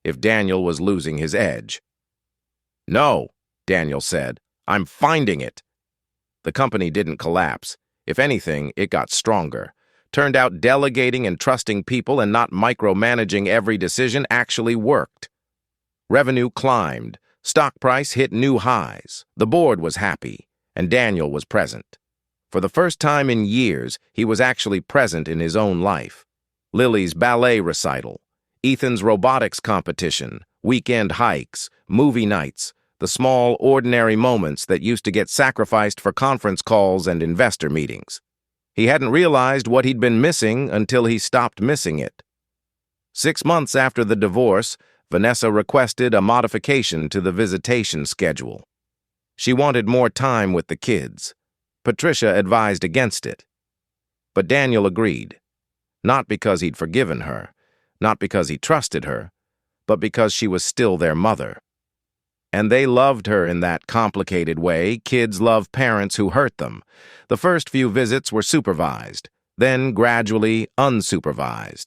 if Daniel was losing his edge. No, Daniel said, I'm finding it. The company didn't collapse. If anything, it got stronger. Turned out delegating and trusting people and not micromanaging every decision actually worked. Revenue climbed. Stock price hit new highs. The board was happy, and Daniel was present. For the first time in years, he was actually present in his own life. Lily's ballet recital, Ethan's robotics competition, weekend hikes, movie nights, the small, ordinary moments that used to get sacrificed for conference calls and investor meetings. He hadn't realized what he'd been missing until he stopped missing it. 6 months after the divorce, Vanessa requested a modification to the visitation schedule. She wanted more time with the kids. Patricia advised against it. But Daniel agreed, not because he'd forgiven her, not because he trusted her, but because she was still their mother. And they loved her in that complicated way kids love parents who hurt them. The first few visits were supervised, then gradually unsupervised.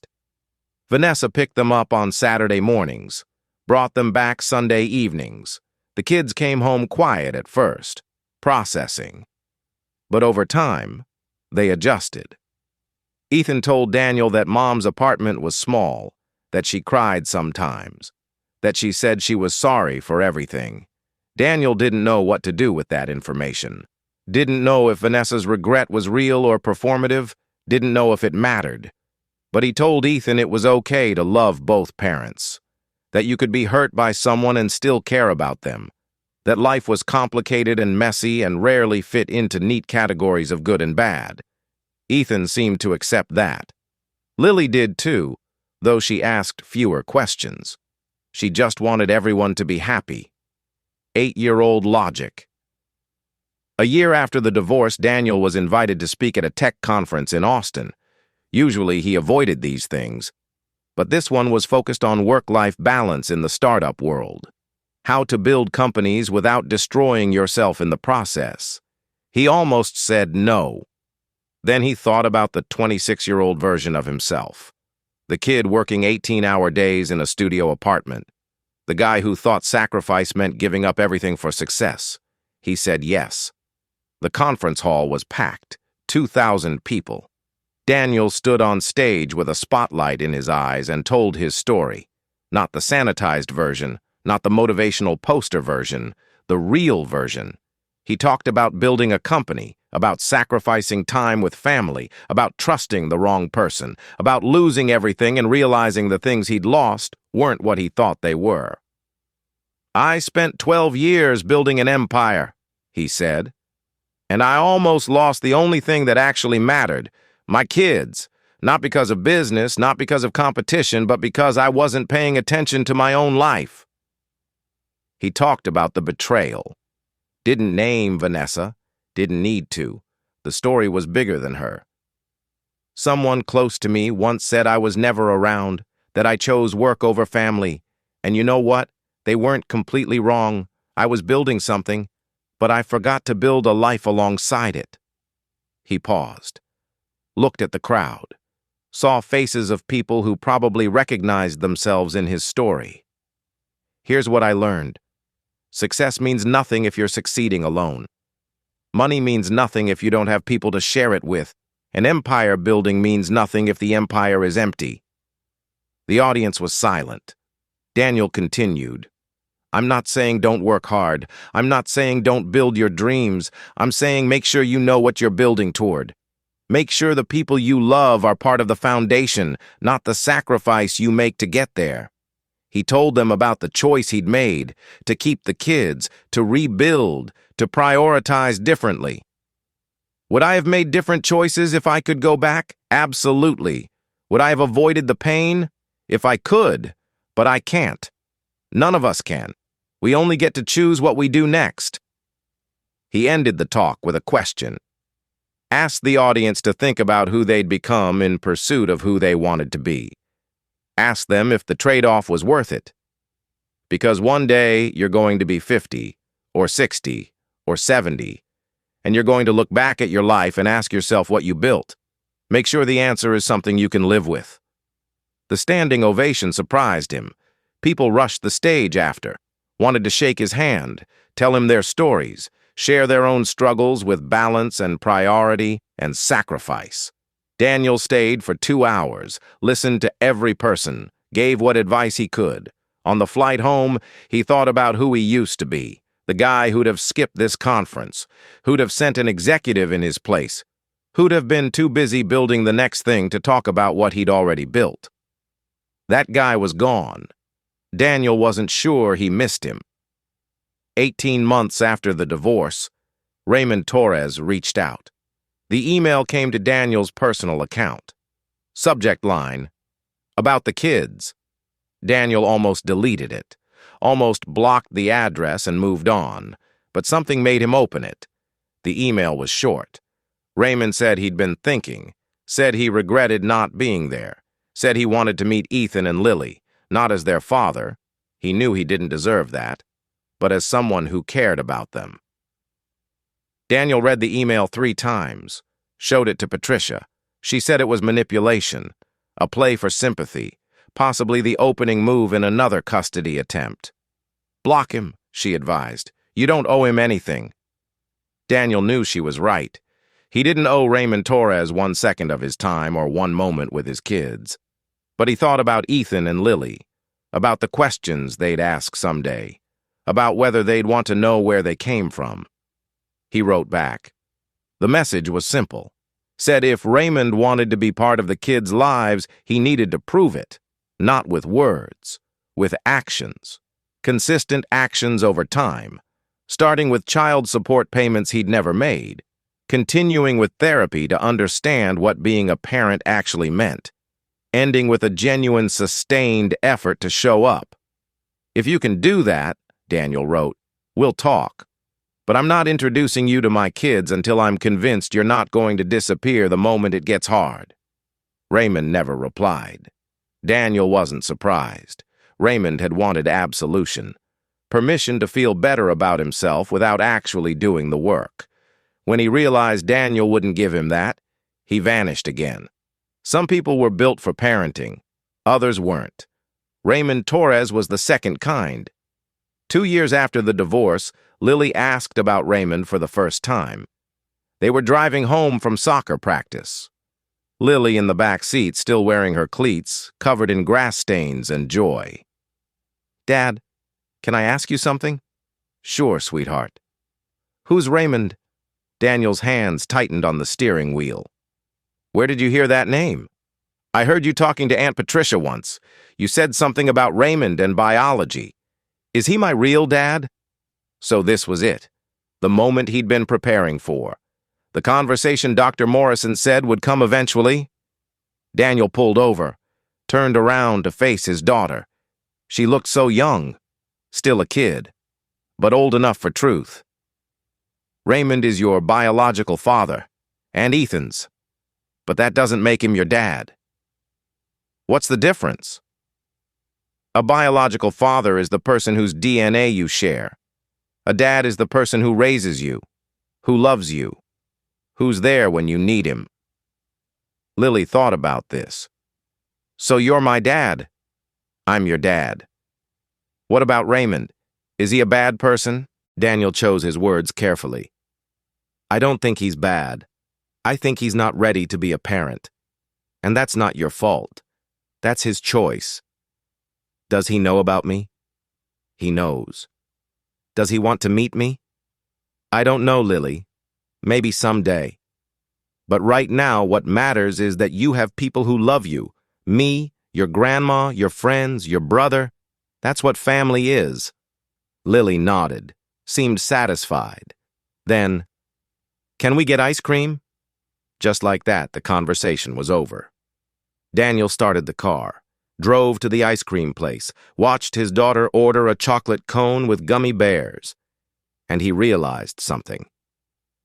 Vanessa picked them up on Saturday mornings, brought them back Sunday evenings. The kids came home quiet at first, processing. But over time, they adjusted. Ethan told Daniel that Mom's apartment was small, that she cried sometimes, that she said she was sorry for everything. Daniel didn't know what to do with that information. Didn't know if Vanessa's regret was real or performative, didn't know if it mattered. But he told Ethan it was okay to love both parents, that you could be hurt by someone and still care about them, that life was complicated and messy and rarely fit into neat categories of good and bad. Ethan seemed to accept that. Lily did too, though she asked fewer questions. She just wanted everyone to be happy. 8-year-old logic. A year after the divorce, Daniel was invited to speak at a tech conference in Austin. Usually he avoided these things, but this one was focused on work-life balance in the startup world. How to build companies without destroying yourself in the process. He almost said no. Then he thought about the 26-year-old version of himself. The kid working 18-hour days in a studio apartment. The guy who thought sacrifice meant giving up everything for success. He said yes. The conference hall was packed, 2,000 people. Daniel stood on stage with a spotlight in his eyes and told his story. Not the sanitized version, not the motivational poster version, the real version. He talked about building a company, about sacrificing time with family, about trusting the wrong person, about losing everything and realizing the things he'd lost weren't what he thought they were. I spent 12 years building an empire, he said, and I almost lost the only thing that actually mattered, my kids, not because of business, not because of competition, but because I wasn't paying attention to my own life. He talked about the betrayal, Didn't name Vanessa. Didn't need to. The story was bigger than her. Someone close to me once said I was never around, that I chose work over family. And you know what? They weren't completely wrong. I was building something, but I forgot to build a life alongside it. He paused, looked at the crowd, saw faces of people who probably recognized themselves in his story. Here's what I learned. Success means nothing if you're succeeding alone. Money means nothing if you don't have people to share it with. And empire building means nothing if the empire is empty. The audience was silent. Daniel continued. I'm not saying don't work hard. I'm not saying don't build your dreams. I'm saying make sure you know what you're building toward. Make sure the people you love are part of the foundation, not the sacrifice you make to get there. He told them about the choice he'd made, to keep the kids, to rebuild, to prioritize differently. Would I have made different choices if I could go back? Absolutely. Would I have avoided the pain? If I could, but I can't. None of us can. We only get to choose what we do next. He ended the talk with a question. Asked the audience to think about who they'd become in pursuit of who they wanted to be. Asked them if the trade-off was worth it. Because one day you're going to be 50, or 60, or 70, and you're going to look back at your life and ask yourself what you built. Make sure the answer is something you can live with. The standing ovation surprised him. People rushed the stage after, wanted to shake his hand, tell him their stories, share their own struggles with balance and priority and sacrifice. Daniel stayed for 2 hours, listened to every person, gave what advice he could. On the flight home, he thought about who he used to be. The guy who'd have skipped this conference, who'd have sent an executive in his place, who'd have been too busy building the next thing to talk about what he'd already built. That guy was gone. Daniel wasn't sure he missed him. 18 months after the divorce, Raymond Torres reached out. The email came to Daniel's personal account. Subject line, about the kids. Daniel almost deleted it. Almost blocked the address and moved on, but something made him open it. The email was short. Raymond said he'd been thinking, said he regretted not being there, said he wanted to meet Ethan and Lily, not as their father, he knew he didn't deserve that, but as someone who cared about them. Daniel read the email 3 times, showed it to Patricia. She said it was manipulation, a play for sympathy, possibly the opening move in another custody attempt. Block him, she advised. You don't owe him anything. Daniel knew she was right. He didn't owe Raymond Torres 1 second of his time or 1 moment with his kids. But he thought about Ethan and Lily, about the questions they'd ask someday, about whether they'd want to know where they came from. He wrote back. The message was simple. Said if Raymond wanted to be part of the kids' lives, he needed to prove it. Not with words, with actions. Consistent actions over time, starting with child support payments he'd never made, continuing with therapy to understand what being a parent actually meant, ending with a genuine, sustained effort to show up. If you can do that, Daniel wrote, we'll talk. But I'm not introducing you to my kids until I'm convinced you're not going to disappear the moment it gets hard. Raymond never replied. Daniel wasn't surprised. Raymond had wanted absolution, permission to feel better about himself without actually doing the work. When he realized Daniel wouldn't give him that, he vanished again. Some people were built for parenting, others weren't. Raymond Torres was the second kind. 2 years after the divorce, Lily asked about Raymond for the first time. They were driving home from soccer practice. Lily in the back seat, still wearing her cleats, covered in grass stains and joy. Dad, can I ask you something? Sure, sweetheart. Who's Raymond? Daniel's hands tightened on the steering wheel. Where did you hear that name? I heard you talking to Aunt Patricia once. You said something about Raymond and biology. Is he my real dad? So this was it, the moment he'd been preparing for. The conversation Dr. Morrison said would come eventually. Daniel pulled over, turned around to face his daughter. She looked so young, still a kid, but old enough for truth. Raymond is your biological father, and Ethan's, but that doesn't make him your dad. What's the difference? A biological father is the person whose DNA you share. A dad is the person who raises you, who loves you, who's there when you need him. Lily thought about this. So you're my dad. I'm your dad. What about Raymond? Is he a bad person? Daniel chose his words carefully. I don't think he's bad. I think he's not ready to be a parent. And that's not your fault. That's his choice. Does he know about me? He knows. Does he want to meet me? I don't know, Lily. Maybe someday. But right now, what matters is that you have people who love you. Me, your grandma, your friends, your brother. That's what family is. Lily nodded, seemed satisfied. Then, can we get ice cream? Just like that, the conversation was over. Daniel started the car, drove to the ice cream place, watched his daughter order a chocolate cone with gummy bears. And he realized something.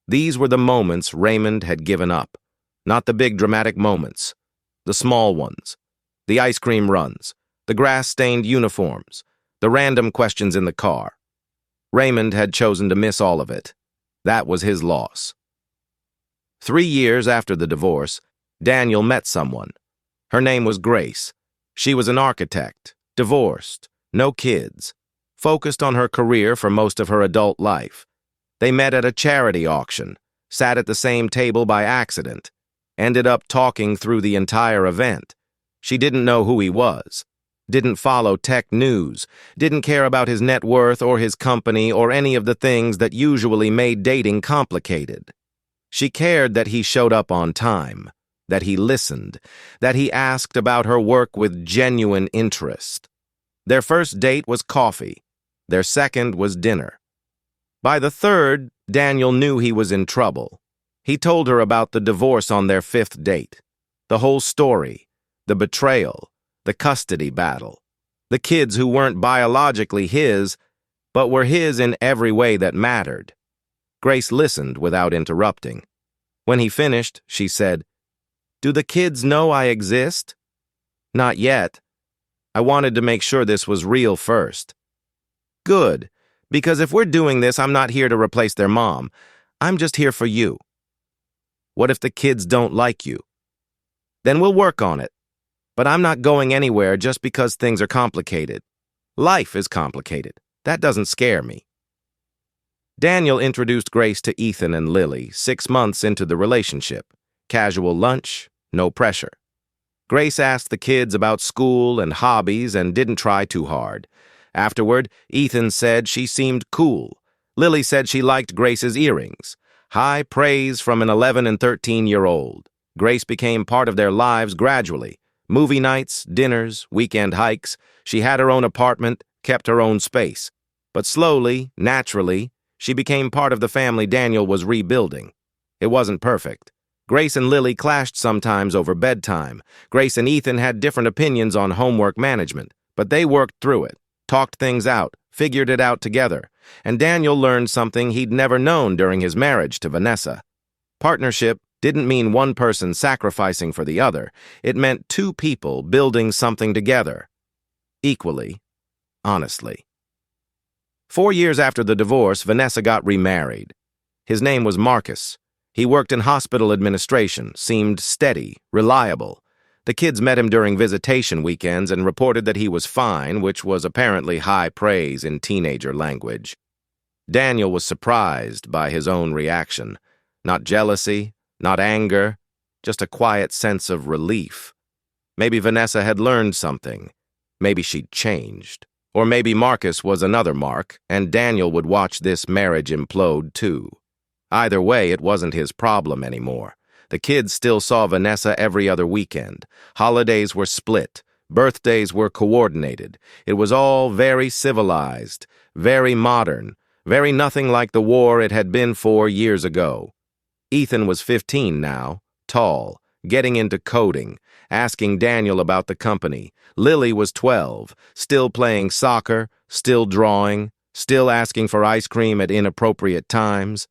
These were the moments Raymond had given up. Not the big dramatic moments. The small ones. The ice cream runs. The grass-stained uniforms. The random questions in the car. Raymond had chosen to miss all of it. That was his loss. 3 years after the divorce, Daniel met someone. Her name was Grace. She was an architect, divorced, no kids, focused on her career for most of her adult life. They met at a charity auction, sat at the same table by accident, ended up talking through the entire event. She didn't know who he was, didn't follow tech news, didn't care about his net worth or his company or any of the things that usually made dating complicated. She cared that he showed up on time, that he listened, that he asked about her work with genuine interest. Their first date was coffee. Their second was dinner. By the third, Daniel knew he was in trouble. He told her about the divorce on their 5th date, the whole story, the betrayal, the custody battle, the kids who weren't biologically his, but were his in every way that mattered. Grace listened without interrupting. When he finished, she said, "Do the kids know I exist?" "Not yet. I wanted to make sure this was real first." "Good, because if we're doing this, I'm not here to replace their mom. I'm just here for you." "What if the kids don't like you?" "Then we'll work on it. But I'm not going anywhere just because things are complicated. Life is complicated. That doesn't scare me." Daniel introduced Grace to Ethan and Lily 6 months into the relationship. Casual lunch, no pressure. Grace asked the kids about school and hobbies and didn't try too hard. Afterward, Ethan said she seemed cool. Lily said she liked Grace's earrings. High praise from an 11 and 13-year-old. Grace became part of their lives gradually. Movie nights, dinners, weekend hikes. She had her own apartment, kept her own space. But slowly, naturally, she became part of the family Daniel was rebuilding. It wasn't perfect. Grace and Lily clashed sometimes over bedtime. Grace and Ethan had different opinions on homework management, but they worked through it, talked things out, figured it out together. And Daniel learned something he'd never known during his marriage to Vanessa. Partnership didn't mean one person sacrificing for the other. It meant 2 people building something together. Equally, honestly. 4 years after the divorce, Vanessa got remarried. His name was Marcus. He worked in hospital administration, seemed steady, reliable. The kids met him during visitation weekends and reported that he was fine, which was apparently high praise in teenager language. Daniel was surprised by his own reaction. Not jealousy, not anger, just a quiet sense of relief. Maybe Vanessa had learned something. Maybe she'd changed. Or maybe Marcus was another Mark, and Daniel would watch this marriage implode too. Either way, it wasn't his problem anymore. The kids still saw Vanessa every other weekend. Holidays were split. Birthdays were coordinated. It was all very civilized, very modern, very nothing like the war it had been 4 years ago. Ethan was 15 now, tall, getting into coding, asking Daniel about the company. Lily was 12, still playing soccer, still drawing, still asking for ice cream at inappropriate times.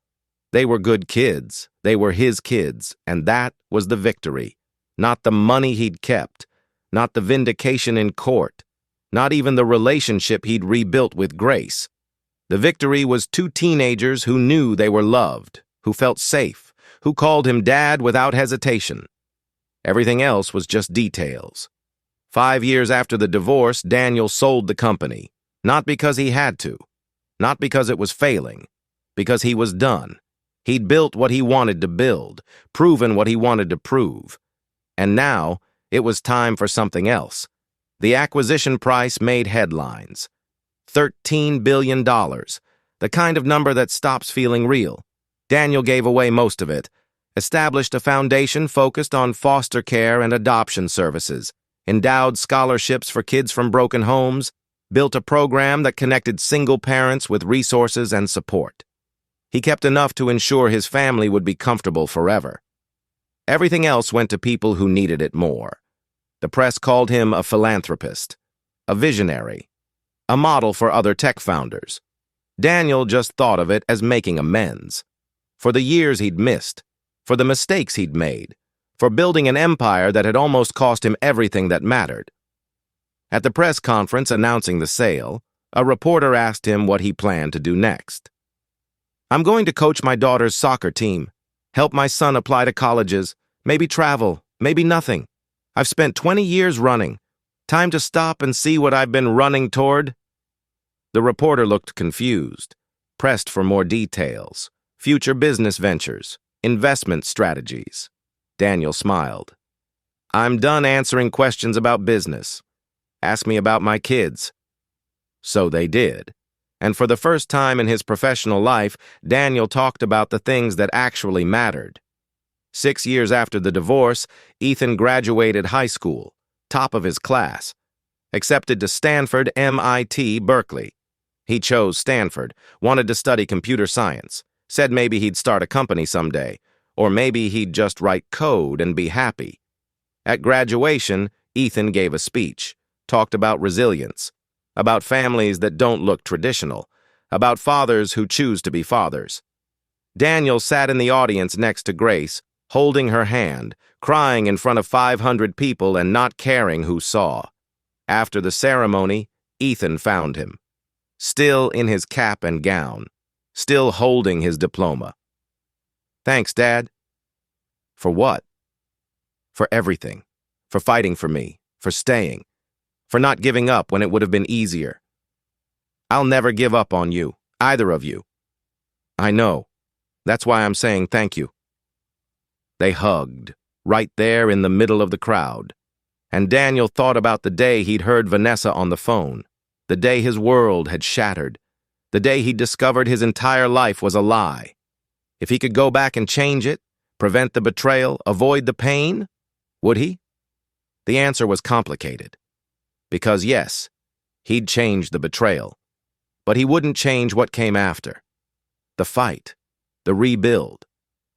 They were good kids. They were his kids, and that was the victory. Not the money he'd kept, not the vindication in court, not even the relationship he'd rebuilt with Grace. The victory was two teenagers who knew they were loved, who felt safe, who called him Dad without hesitation. Everything else was just details. 5 years after the divorce, Daniel sold the company, not because he had to, not because it was failing, because he was done. He'd built what he wanted to build, proven what he wanted to prove. And now, it was time for something else. The acquisition price made headlines. $13 billion, the kind of number that stops feeling real. Daniel gave away most of it, established a foundation focused on foster care and adoption services, endowed scholarships for kids from broken homes, built a program that connected single parents with resources and support. He kept enough to ensure his family would be comfortable forever. Everything else went to people who needed it more. The press called him a philanthropist, a visionary, a model for other tech founders. Daniel just thought of it as making amends. For the years he'd missed, for the mistakes he'd made, for building an empire that had almost cost him everything that mattered. At the press conference announcing the sale, a reporter asked him what he planned to do next. "I'm going to coach my daughter's soccer team, help my son apply to colleges, maybe travel, maybe nothing. I've spent 20 years running. Time to stop and see what I've been running toward." The reporter looked confused, pressed for more details, future business ventures, investment strategies. Daniel smiled. "I'm done answering questions about business. Ask me about my kids." So they did. And for the first time in his professional life, Daniel talked about the things that actually mattered. 6 years after the divorce, Ethan graduated high school, top of his class, accepted to Stanford, MIT, Berkeley. He chose Stanford, wanted to study computer science, said maybe he'd start a company someday, or maybe he'd just write code and be happy. At graduation, Ethan gave a speech, talked about resilience, about families that don't look traditional, about fathers who choose to be fathers. Daniel sat in the audience next to Grace, holding her hand, crying in front of 500 people and not caring who saw. After the ceremony, Ethan found him, still in his cap and gown, still holding his diploma. "Thanks, Dad." "For what?" "For everything. For fighting for me. For staying. For not giving up when it would have been easier. I'll never give up on you, either of you." "I know. That's why I'm saying thank you." They hugged, right there in the middle of the crowd. And Daniel thought about the day he'd heard Vanessa on the phone, the day his world had shattered, the day he'd discovered his entire life was a lie. If he could go back and change it, prevent the betrayal, avoid the pain, would he? The answer was complicated. Because yes, he'd change the betrayal, but he wouldn't change what came after. The fight, the rebuild,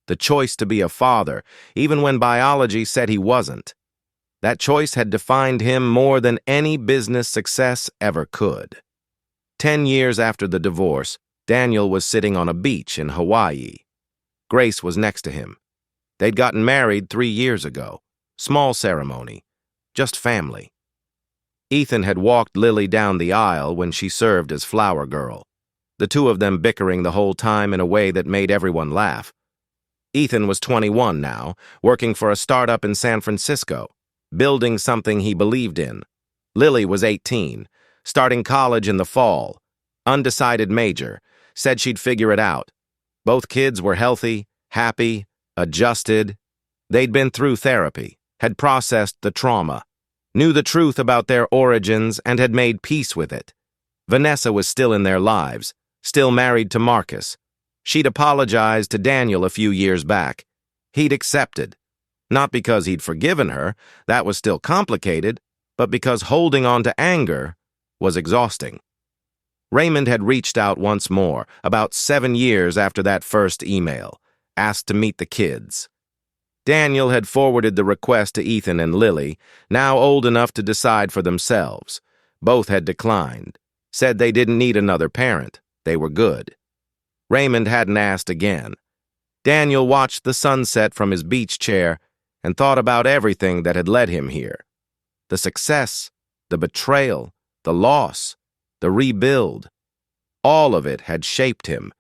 the choice to be a father, even when biology said he wasn't. That choice had defined him more than any business success ever could. 10 years after the divorce, Daniel was sitting on a beach in Hawaii. Grace was next to him. They'd gotten married 3 years ago. Small ceremony. Just family. Ethan had walked Lily down the aisle when she served as flower girl, the two of them bickering the whole time in a way that made everyone laugh. Ethan was 21 now, working for a startup in San Francisco, building something he believed in. Lily was 18, starting college in the fall, undecided major, said she'd figure it out. Both kids were healthy, happy, adjusted. They'd been through therapy, had processed the trauma, knew the truth about their origins, and had made peace with it. Vanessa was still in their lives, still married to Marcus. She'd apologized to Daniel a few years back. He'd accepted. Not because he'd forgiven her, that was still complicated, but because holding on to anger was exhausting. Raymond had reached out once more, about 7 years after that first email, asked to meet the kids. Daniel had forwarded the request to Ethan and Lily, now old enough to decide for themselves. Both had declined, said they didn't need another parent. They were good. Raymond hadn't asked again, Daniel watched the sunset from his beach chair and thought about everything that had led him here. The success, the betrayal, the loss, the rebuild. All of it had shaped him,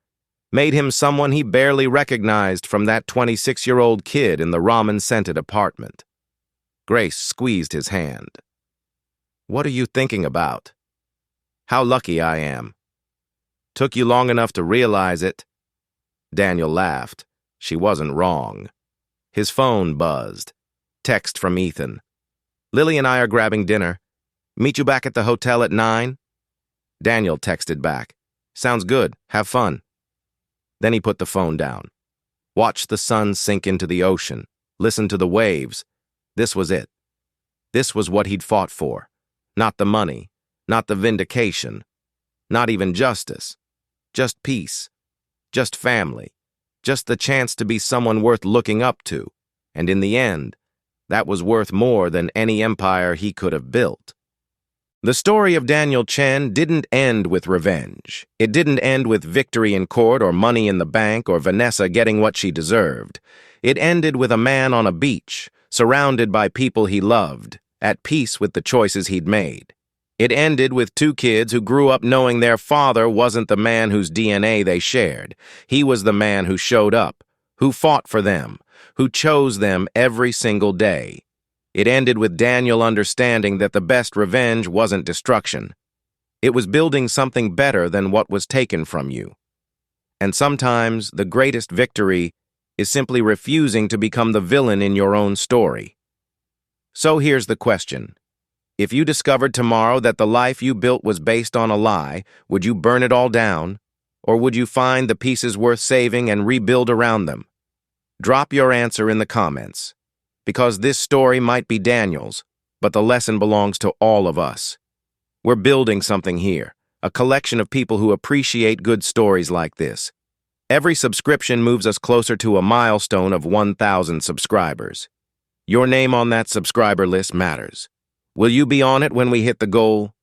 made him someone he barely recognized from that 26-year-old kid in the ramen-scented apartment. Grace squeezed his hand. "What are you thinking about?" "How lucky I am." "Took you long enough to realize it." Daniel laughed. She wasn't wrong. His phone buzzed. Text from Ethan. "Lily and I are grabbing dinner. Meet you back at the hotel at 9? Daniel texted back. "Sounds good. Have fun." Then he put the phone down. Watched the sun sink into the ocean. Listened to the waves. This was it. This was what he'd fought for. Not the money. Not the vindication. Not even justice. Just peace. Just family. Just the chance to be someone worth looking up to. And in the end, that was worth more than any empire he could have built. The story of Daniel Chen didn't end with revenge. It didn't end with victory in court or money in the bank or Vanessa getting what she deserved. It ended with a man on a beach, surrounded by people he loved, at peace with the choices he'd made. It ended with two kids who grew up knowing their father wasn't the man whose DNA they shared. He was the man who showed up, who fought for them, who chose them every single day. It ended with Daniel understanding that the best revenge wasn't destruction. It was building something better than what was taken from you. And sometimes the greatest victory is simply refusing to become the villain in your own story. So here's the question. If you discovered tomorrow that the life you built was based on a lie, would you burn it all down? Or would you find the pieces worth saving and rebuild around them? Drop your answer in the comments. Because this story might be Daniel's, but the lesson belongs to all of us. We're building something here, a collection of people who appreciate good stories like this. Every subscription moves us closer to a milestone of 1,000 subscribers. Your name on that subscriber list matters. Will you be on it when we hit the goal?